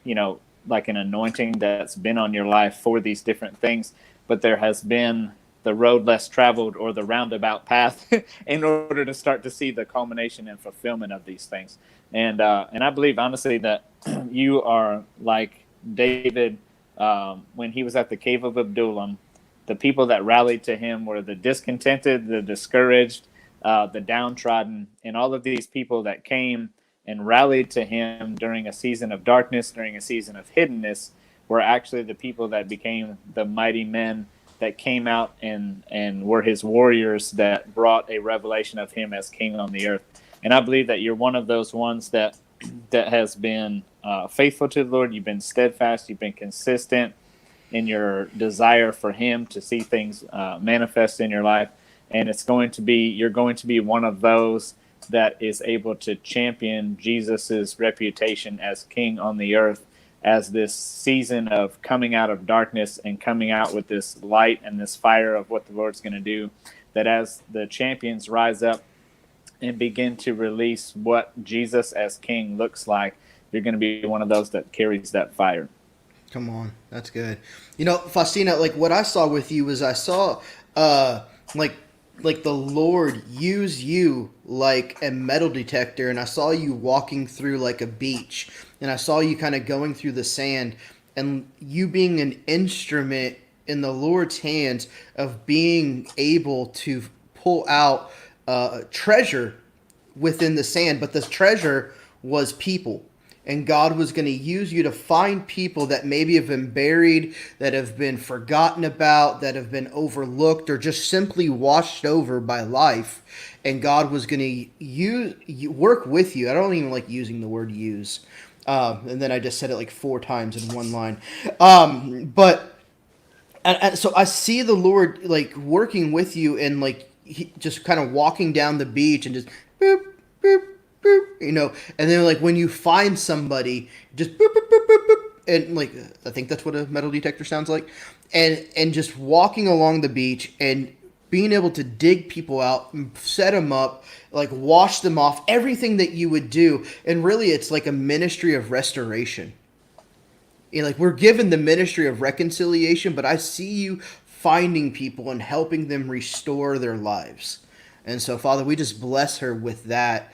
like an anointing that's been on your life for these different things, but there has been the road less traveled or the roundabout path in order to start to see the culmination and fulfillment of these things. And I believe honestly that you are like David when he was at the cave of Adullam. The people that rallied to him were the discontented, the discouraged, the downtrodden, and all of these people that came and rallied to him during a season of darkness, during a season of hiddenness, were actually the people that became the mighty men that came out and were his warriors that brought a revelation of him as king on the earth. And I believe that you're one of those ones that has been faithful to the Lord. You've been steadfast. You've been consistent in your desire for him to see things manifest in your life. And you're going to be one of those that is able to champion Jesus's reputation as king on the earth, as this season of coming out of darkness and coming out with this light and this fire of what the Lord's going to do, that as the champions rise up and begin to release what Jesus as king looks like, you're going to be one of those that carries that fire. Come on, that's good. Faustina, like what I saw with you was I saw like the Lord use you like a metal detector, and I saw you walking through like a beach, and I saw you kind of going through the sand, and you being an instrument in the Lord's hands of being able to pull out treasure within the sand, but this treasure was people. And God was going to use you to find people that maybe have been buried, that have been forgotten about, that have been overlooked, or just simply washed over by life. And God was going to work with you. I don't even like using the word use. And then I just said it like 4 times in one line. So I see the Lord like working with you and like just kind of walking down the beach and just boop, boop, boop, and then like when you find somebody, just boop, boop, boop, boop, boop, and like I think that's what a metal detector sounds like, and just walking along the beach and being able to dig people out, set them up, like wash them off, everything that you would do, and really it's like a ministry of restoration. Like we're given the ministry of reconciliation, but I see you finding people and helping them restore their lives. And so, Father, we just bless her with that.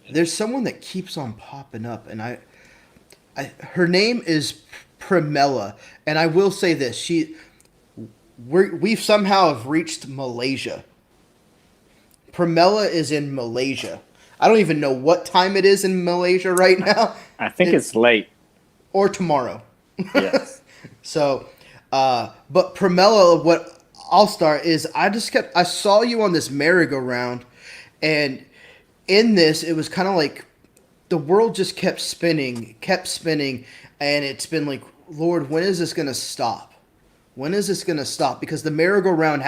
There's someone that keeps on popping up, and her name is Primella, and I will say this: we've somehow have reached Malaysia. Primella is in Malaysia. I don't even know what time it is in Malaysia right now. I think it's late. Or tomorrow. Yes. So, but Primella, what I'll start is I saw you on this merry-go-round, and in this, it was kind of like the world just kept spinning, and it's been like, Lord, when is this going to stop? When is this going to stop? Because the merry-go-round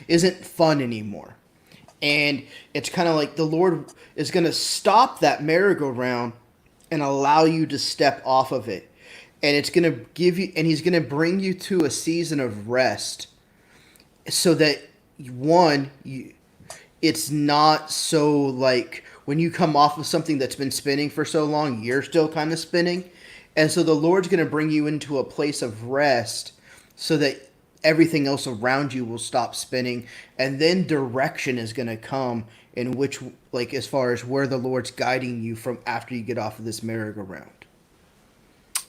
isn't fun anymore. And it's kind of like the Lord is going to stop that merry-go-round and allow you to step off of it. And it's going to give you, and he's going to bring you to a season of rest so that, it's not so like when you come off of something that's been spinning for so long, you're still kind of spinning. And so the Lord's going to bring you into a place of rest so that everything else around you will stop spinning. And then direction is going to come in which, like, as far as where the Lord's guiding you from after you get off of this merry-go-round.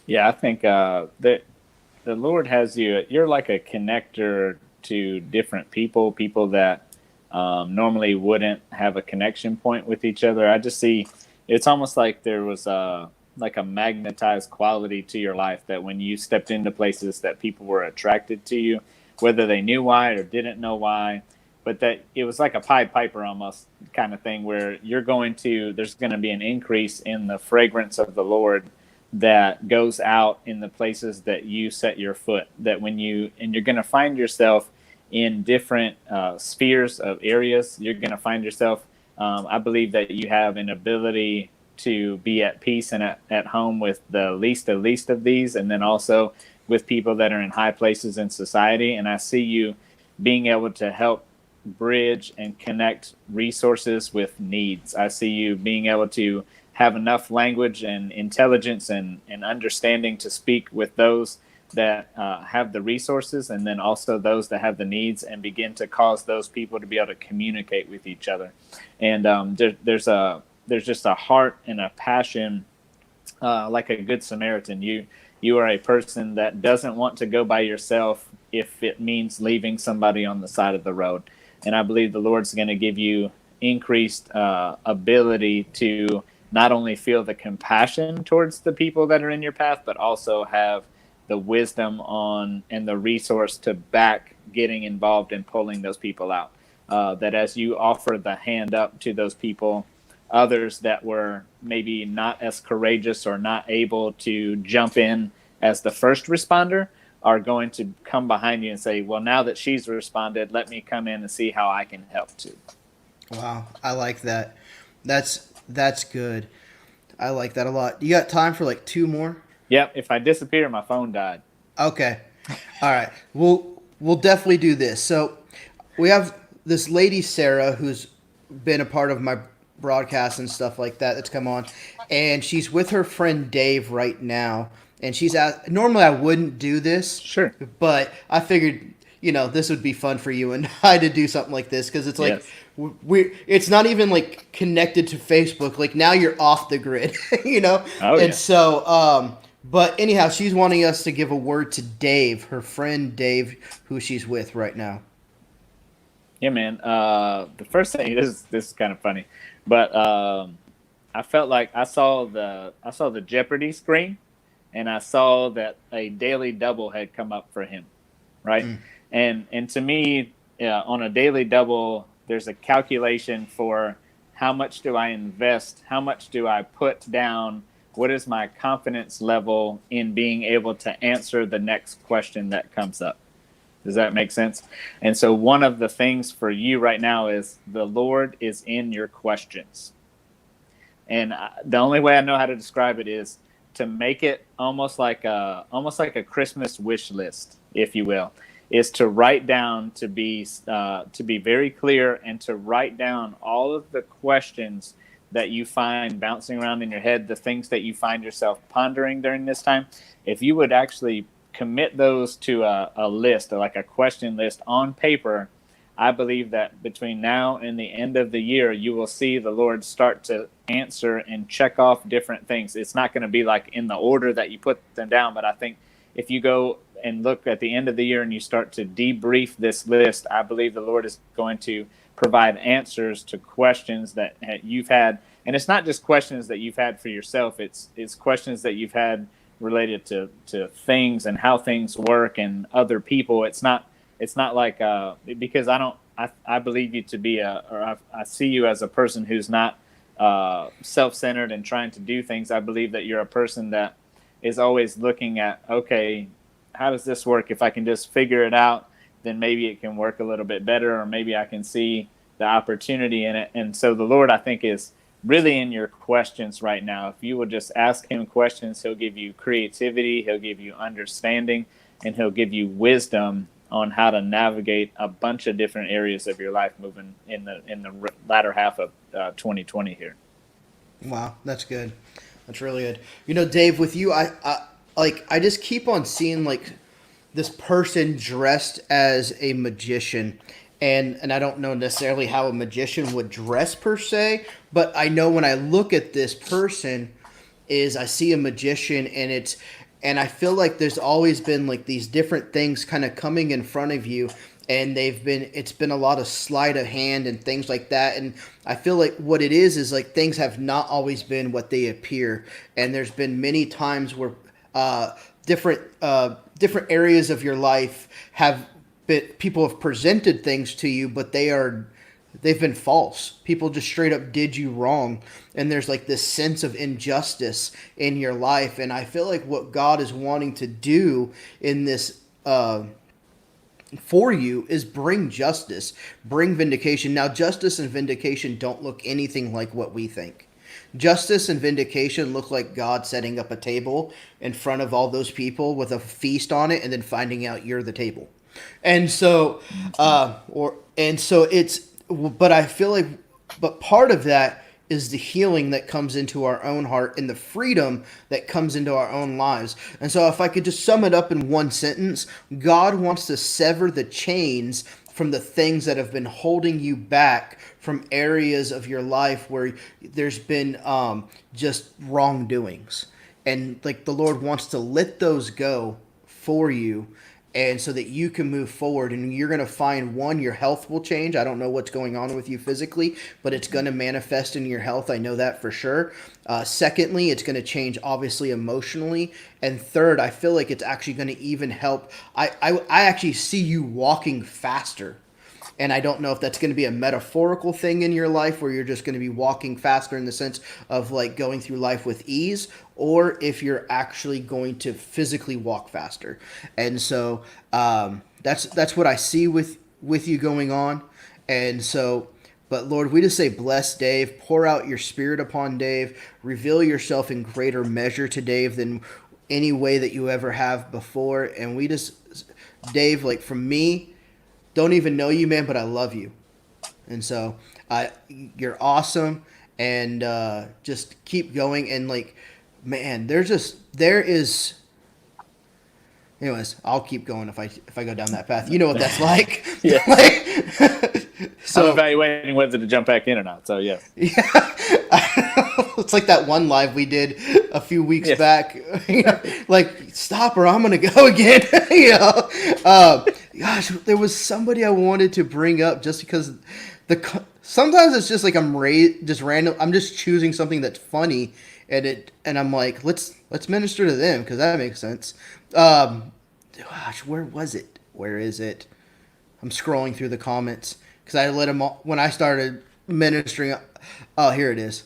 Yeah, I think that the Lord has you. You're like a connector to different people that normally wouldn't have a connection point with each other. I just see it's almost like there was like a magnetized quality to your life that when you stepped into places that people were attracted to you, whether they knew why or didn't know why, but that it was like a Pied Piper almost kind of thing where there's going to be an increase in the fragrance of the Lord that goes out in the places that you set your foot, that you're going to find yourself in different spheres of areas. You're going to find yourself, I believe that you have an ability to be at peace and at home with the least of these, and then also with people that are in high places in society. And I see you being able to help bridge and connect resources with needs. I see you being able to have enough language and intelligence and understanding to speak with those that have the resources, and then also those that have the needs, and begin to cause those people to be able to communicate with each other. And there's just a heart and a passion, like a good Samaritan. You are a person that doesn't want to go by yourself if it means leaving somebody on the side of the road. And I believe the Lord's going to give you increased ability to not only feel the compassion towards the people that are in your path, but also have the wisdom and the resource to back getting involved in pulling those people out. That as you offer the hand up to those people, others that were maybe not as courageous or not able to jump in as the first responder are going to come behind you and say, well, now that she's responded, let me come in and see how I can help too. Wow, I like that. That's good. I like that a lot. You got time for like two more? Yep. If I disappear, my phone died. Okay. All right. We'll definitely do this. So we have this lady, Sarah, who's been a part of my broadcast and stuff like that that's come on. And she's with her friend Dave right now. And she's normally I wouldn't do this. Sure. But I figured, this would be fun for you and I to do something like this. Because it's like, it's not even like connected to Facebook. Like now you're off the grid, Oh, and so, but anyhow, she's wanting us to give a word to Dave, her friend Dave, who she's with right now. Yeah, man. The first thing this is kind of funny, but I felt like I saw the Jeopardy screen, and I saw that a daily double had come up for him, right? And to me, on a daily double, there's a calculation for how much do I invest, how much do I put down, what is my confidence level in being able to answer the next question that comes up. Does that make sense? And so one of the things for you right now is the Lord is in your questions. And the only way I know how to describe it is to make it almost like a Christmas wish list, if you will, is to write down, to be very clear, and to write down all of the questions that you find bouncing around in your head, the things that you find yourself pondering during this time. If you would actually commit those to a list, or like a question list on paper, I believe that between now and the end of the year, you will see the Lord start to answer and check off different things. It's not going to be like in the order that you put them down, but I think if you go and look at the end of the year and you start to debrief this list, I believe the Lord is going to provide answers to questions that you've had. And it's not just questions that you've had for yourself. It's questions that you've had related to things and how things work and other people. It's not like because I believe you to be I see you as a person who's not self-centered and trying to do things. I believe that you're a person that is always looking at, okay, how does this work? If I can just figure it out, then maybe it can work a little bit better, or maybe I can see the opportunity in it. And so the Lord, I think, is really in your questions right now. If you will just ask him questions, he'll give you creativity, he'll give you understanding, and he'll give you wisdom on how to navigate a bunch of different areas of your life moving in the latter half of 2020 here. Wow, that's good. That's really good. You know, Dave, with you, I just keep on seeing like this person dressed as a magician, and I don't know necessarily how a magician would dress per se, but I know when I look at this person, is I see a magician, and I feel like there's always been like these different things kind of coming in front of you, and it's been a lot of sleight of hand and things like that. And I feel like what it is like things have not always been what they appear. And there's been many times where different areas of your life people have presented things to you, but they've been false. People just straight up did you wrong. And there's like this sense of injustice in your life. And I feel like what God is wanting to do in this, for you, is bring justice, bring vindication. Now, justice and vindication don't look anything like what we think. Justice and vindication look like God setting up a table in front of all those people with a feast on it, and then finding out you're the table. And so, but I feel like, but part of that is the healing that comes into our own heart and the freedom that comes into our own lives. And so if I could just sum it up in one sentence, God wants to sever the chains from the things that have been holding you back from areas of your life where there's been just wrongdoings. And like the Lord wants to let those go for you, and so that you can move forward. And you're going to find, one, your health will change. I don't know what's going on with you physically, but it's going to manifest in your health. I know that for sure. Secondly, it's going to change obviously emotionally. And third, I feel like it's actually going to even help. I actually see you walking faster. And I don't know if that's going to be a metaphorical thing in your life where you're just going to be walking faster in the sense of like going through life with ease, or if you're actually going to physically walk faster. And so that's what I see with you going on. And so, but Lord, we just say, bless Dave, pour out your spirit upon Dave, reveal yourself in greater measure to Dave than any way that you ever have before. And we just, Dave, like from me, don't even know you, man, but I love you. And so you're awesome, and just keep going. And like, man, anyways, I'll keep going if I go down that path. You know what that's like. Yeah. So I'm evaluating whether to jump back in or not. So yeah. Yeah. It's like that one live we did a few weeks back. Like, stop or I'm gonna go again. Gosh, there was somebody I wanted to bring up just because sometimes it's just like just random. I'm just choosing something that's funny, and I'm like, let's minister to them because that makes sense. Gosh, where was it? Where is it? I'm scrolling through the comments because I let them all when I started ministering. Oh, here it is.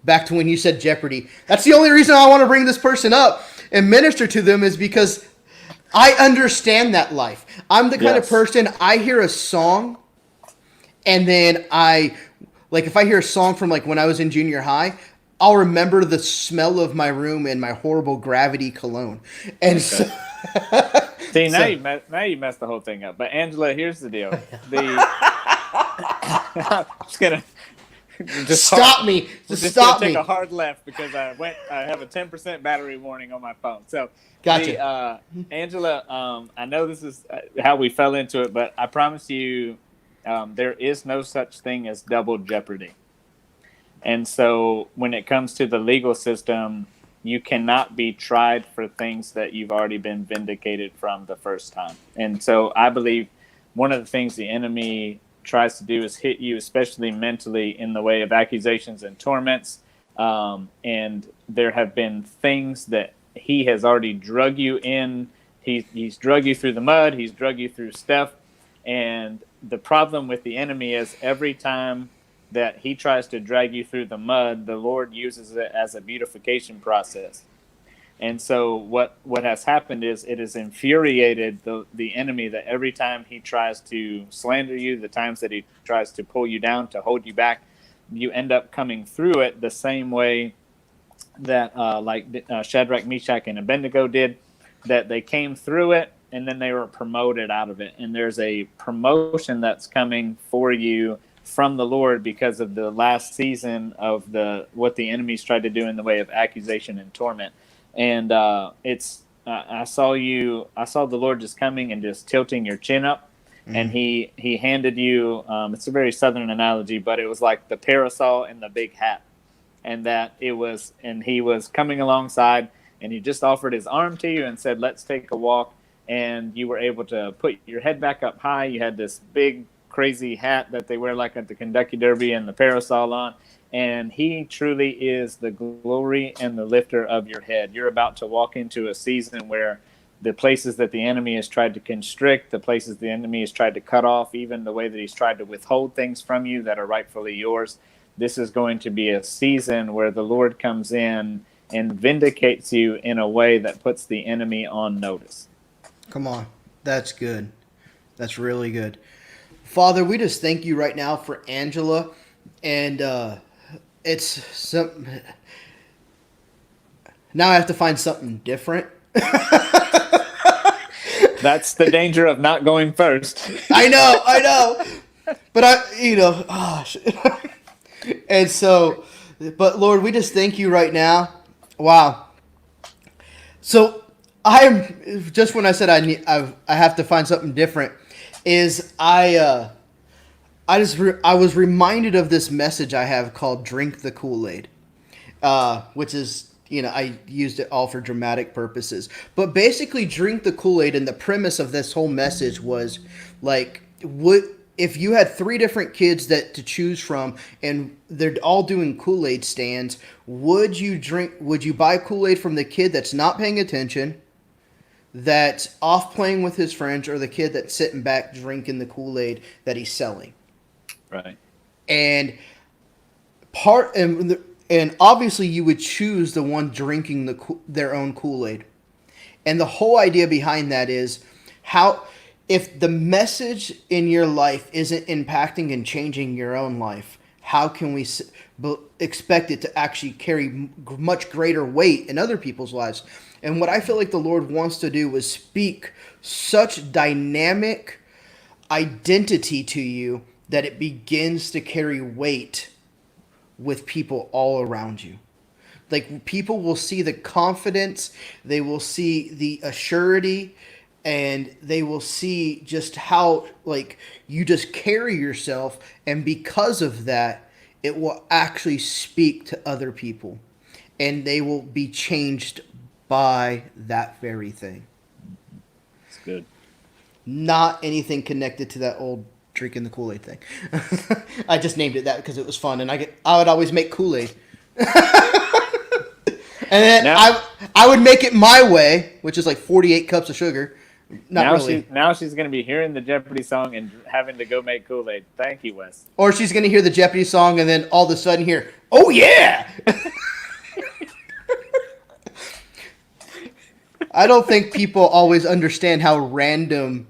Back to when you said Jeopardy. That's the only reason I want to bring this person up and minister to them, is because I understand that life. I'm the kind of person, I hear a song, and then if I hear a song from like when I was in junior high, I'll remember the smell of my room and my horrible Gravity cologne. And so... See, now you messed the whole thing up. But Angela, here's the deal. I'm just gonna Stop me. Just stop me. Take a hard left because I have a 10% battery warning on my phone. So, gotcha. Angela, I know this is how we fell into it, but I promise you, there is no such thing as double jeopardy. And so, when it comes to the legal system, you cannot be tried for things that you've already been vindicated from the first time. And so, I believe one of the things the enemy tries to do is hit you, especially mentally, in the way of accusations and torments. And there have been things that he has already drug you in. He's drug you through the mud. He's drug you through stuff. And the problem with the enemy is every time that he tries to drag you through the mud, the Lord uses it as a beautification process. And so what has happened is it has infuriated the enemy that every time he tries to slander you, the times that he tries to pull you down, to hold you back, you end up coming through it the same way that Shadrach, Meshach, and Abednego did, that they came through it and then they were promoted out of it. And there's a promotion that's coming for you from the Lord because of the last season of what the enemy's tried to do in the way of accusation and torment. And I saw the Lord just coming and just tilting your chin up, and he handed you, it's a very Southern analogy, but it was like the parasol and the big hat, and he was coming alongside, and he just offered his arm to you and said, let's take a walk. And you were able to put your head back up high. You had this big crazy hat that they wear like at the Kentucky Derby and the parasol on. And he truly is the glory and the lifter of your head. You're about to walk into a season where the places that the enemy has tried to constrict, the places the enemy has tried to cut off, even the way that he's tried to withhold things from you that are rightfully yours, this is going to be a season where the Lord comes in and vindicates you in a way that puts the enemy on notice. Come on. That's good. That's really good. Father, we just thank you right now for Angela. And now I have to find something different. That's the danger of not going first. I know. But and so, but Lord, we just thank you right now. Wow. So I'm just, when I said I have to find something different, is I was reminded of this message I have called "Drink the Kool-Aid," which is, I used it all for dramatic purposes. But basically, drink the Kool-Aid, and the premise of this whole message was like, if you had 3 different kids to choose from, and they're all doing Kool-Aid stands, would you buy Kool-Aid from the kid that's not paying attention, that's off playing with his friends, or the kid that's sitting back drinking the Kool-Aid that he's selling? Right. And obviously you would choose the one drinking their own Kool-Aid. And the whole idea behind that is if the message in your life isn't impacting and changing your own life, how can we expect it to actually carry much greater weight in other people's lives? And what I feel like the Lord wants to do is speak such dynamic identity to you that it begins to carry weight with people all around you. Like, people will see the confidence, they will see the assurity, and they will see just how, like, you just carry yourself, and because of that, it will actually speak to other people, and they will be changed by that very thing. It's good. Not anything connected to that old drinking the Kool-Aid thing. I just named it that because it was fun, and I would always make Kool-Aid. And then I would make it my way, which is like 48 cups of sugar. Now she's going to be hearing the Jeopardy song and having to go make Kool-Aid. Thank you, Wes. Or she's going to hear the Jeopardy song and then all of a sudden hear, "Oh yeah!" I don't think people always understand how random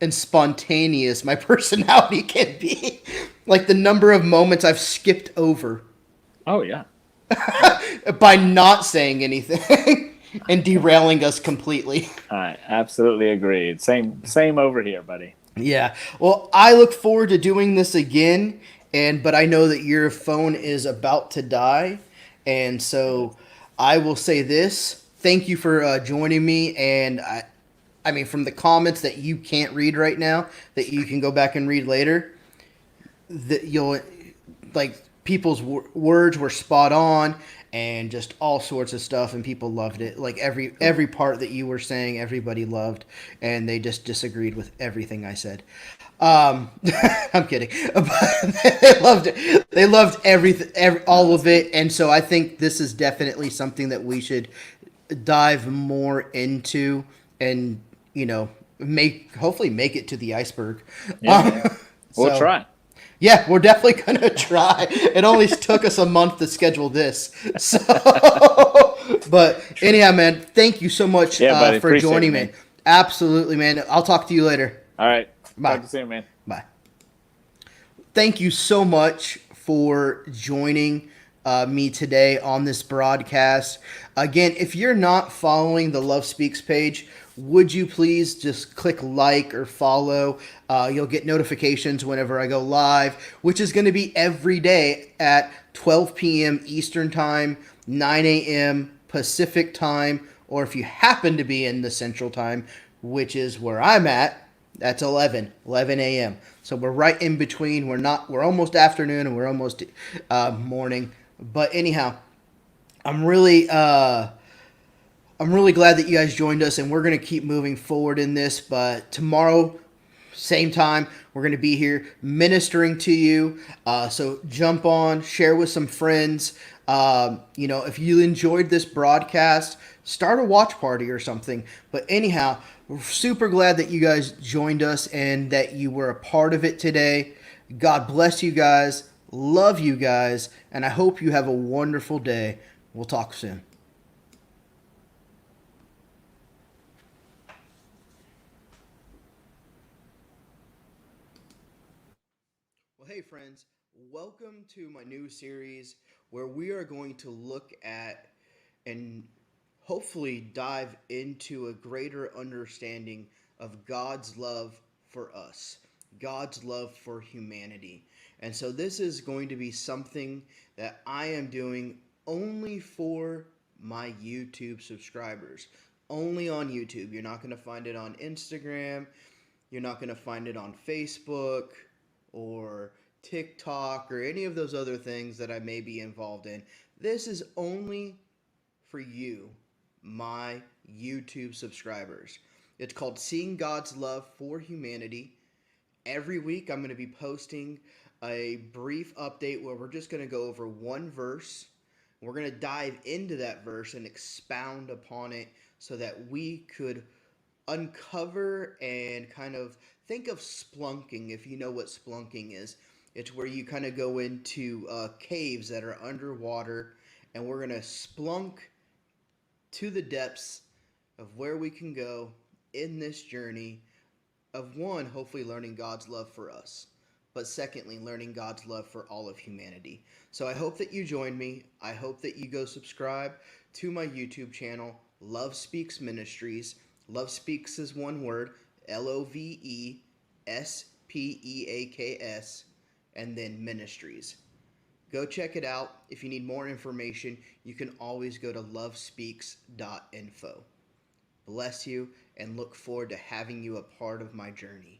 and spontaneous my personality can be. Like the number of moments I've skipped over. Oh, yeah. By not saying anything and derailing us completely. I absolutely agree. Same over here, buddy. Yeah. Well, I look forward to doing this again. but I know that your phone is about to die, and so I will say this: thank you for joining me. And I mean, from the comments that you can't read right now, that you can go back and read later, that you'll like people's words were spot on, and just all sorts of stuff, and people loved it. Like every part that you were saying, everybody loved, and they just disagreed with everything I said. I'm kidding, but they loved it. They loved everything, all of it, and so I think this is definitely something that we should dive more into, and hopefully make it to the iceberg. Yeah, we'll So try. yeah, we're definitely gonna try. It only took us a month to schedule this, so. But anyhow, man, thank you so much Buddy, for appreciate joining it, me. man. Absolutely, man. I'll talk to you later. All right. Bye. Talk to you soon, man. Bye. Thank you so much for joining me today on this broadcast. Again, if you're not following the Love Speaks page, would you please just click like or follow? You'll get notifications whenever I go live, which is going to be every day at 12 p.m. Eastern Time, 9 a.m. Pacific Time, or if you happen to be in the Central Time, which is where I'm at, that's 11 a.m. So we're right in between. We're almost afternoon and we're almost morning. But anyhow, I'm really glad that you guys joined us, and we're going to keep moving forward in this. But tomorrow, same time, we're going to be here ministering to you. So jump on, share with some friends. If you enjoyed this broadcast, start a watch party or something. But anyhow, we're super glad that you guys joined us and that you were a part of it today. God bless you guys. Love you guys. And I hope you have a wonderful day. We'll talk soon. Well, hey, friends. Welcome to my new series where we are going to look at and hopefully dive into a greater understanding of God's love for us, God's love for humanity. And so this is going to be something that I am doing only for my YouTube subscribers. Only on YouTube. You're not going to find it on Instagram. You're not going to find it on Facebook or TikTok or any of those other things that I may be involved in. This is only for you, my YouTube subscribers. It's called Seeing God's Love for Humanity. Every week I'm going to be posting a brief update where we're just going to go over one verse. We're going to dive into that verse and expound upon it so that we could uncover and kind of think of splunking, if you know what splunking is. It's where you kind of go into caves that are underwater, and we're going to splunk to the depths of where we can go in this journey of one, hopefully learning God's love for us, but secondly, learning God's love for all of humanity. So I hope that you join me. I hope that you go subscribe to my YouTube channel, Love Speaks Ministries. Love Speaks is one word, LOVESPEAKS, and then Ministries. Go check it out. If you need more information, you can always go to lovespeaks.info. Bless you, and look forward to having you a part of my journey.